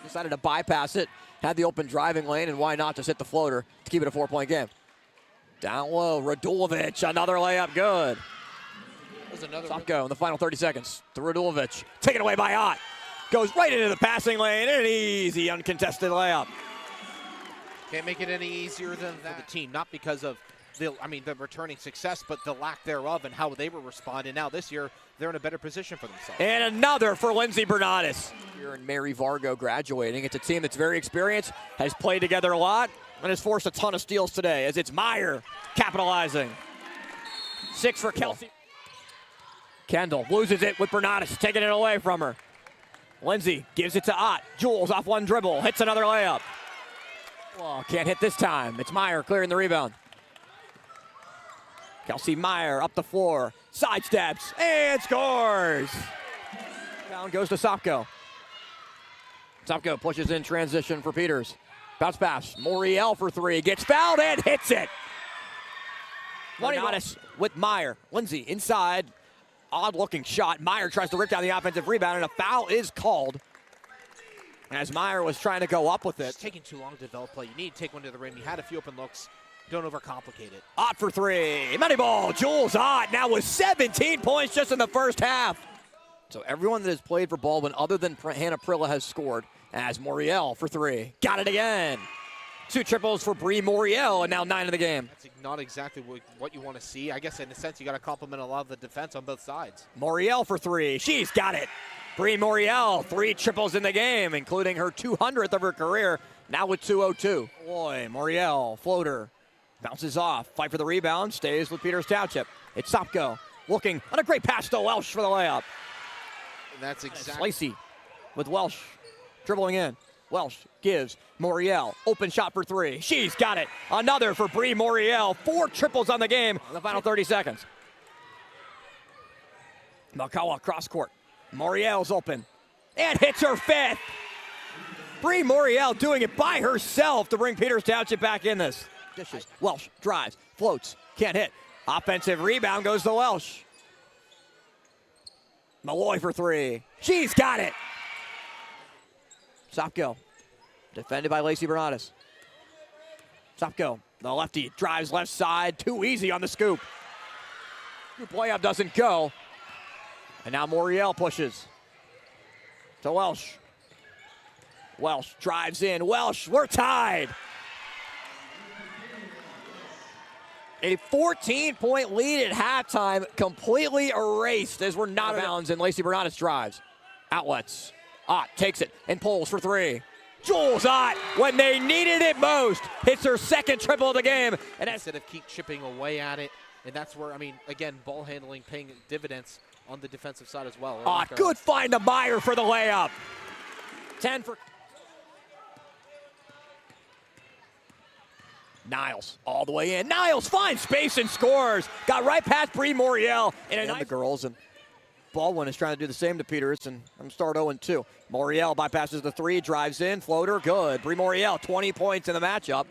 Decided to bypass it, had the open driving lane, and why not just hit the floater to keep it a 4-point game. Down low, Radulovic, another layup, good. Sopko in the final 30 seconds to Radulovic. Taken away by Ott. Goes right into the passing lane, and an easy, uncontested layup. Can't make it any easier than that for the team, not because of the returning success, but the lack thereof and how they were responding. Now this year, they're in a better position for themselves. And another for Lindsey Bernardis. Here in Mary Vargo graduating. It's a team that's very experienced, has played together a lot, and has forced a ton of steals today as it's Meyer capitalizing. 6 for Kelsey. Kendall loses it with Bernardis, taking it away from her. Lindsey gives it to Ott. Jules off one dribble, hits another layup. Well, can't hit this time. It's Meyer clearing the rebound. Kelsey Meyer up the floor, sidesteps, and scores. Down goes to Sopko. Sopko pushes in transition for Peters. Bounce pass, Moriel for 3, gets fouled and hits it. Bernardis with Meyer. Lindsey inside, odd-looking shot. Meyer tries to rip down the offensive rebound, and a foul is called as Meyer was trying to go up with it. It's taking too long to develop play. You need to take one to the rim. You had a few open looks. Don't overcomplicate it. Ott for 3. Money ball. Jules Ott now with 17 points just in the first half. So everyone that has played for Baldwin other than Hannah Prilla has scored, as Moriel for 3. Got it again. 2 triples for Bree Moriel, and now 9 in the game. That's not exactly what you want to see. I guess in a sense you got to compliment a lot of the defense on both sides. Moriel for 3. She's got it. Bree Moriel, 3 triples in the game, including her 200th of her career, now with 202. Boy, Moriel, floater. Bounces off, fight for the rebound, stays with Peters Township. It's Sopko looking on a great pass to Welsh for the layup. And that's exactly. Lacey with Welsh dribbling in. Welsh gives Moriel, open shot for 3. She's got it. Another for Bree Moriel. 4 triples on the game in the final 30 seconds. Malkawa cross court. Moriel's open and hits her 5th. Bree Moriel doing it by herself to bring Peters Township back in this. Dishes. Welsh drives, floats, can't hit. Offensive rebound goes to Welsh. Malloy for 3. She's got it. Sopko, defended by Lacey Bernardis. Sopko, the lefty, drives left side, too easy on the scoop. Scoop layup doesn't go. And now Moriel pushes to Welsh. Welsh drives in. Welsh, we're tied. A 14-point lead at halftime, completely erased as we're not out of bounds, and Lacey Bernardis drives. Outlets. Ott takes it and pulls for 3. Jules Ott, when they needed it most, hits her 2nd triple of the game. And instead of keep chipping away at it, and that's where, again, ball handling paying dividends on the defensive side as well. Ott, good find to Meyer for the layup. 10 for Niles all the way in. Niles finds space and scores. Got right past Bree Moriel. And the girls, and Baldwin is trying to do the same to Peters, and I'm start 0-2. Moriel bypasses the 3, drives in, floater, good. Bree Moriel, 20 points in the matchup.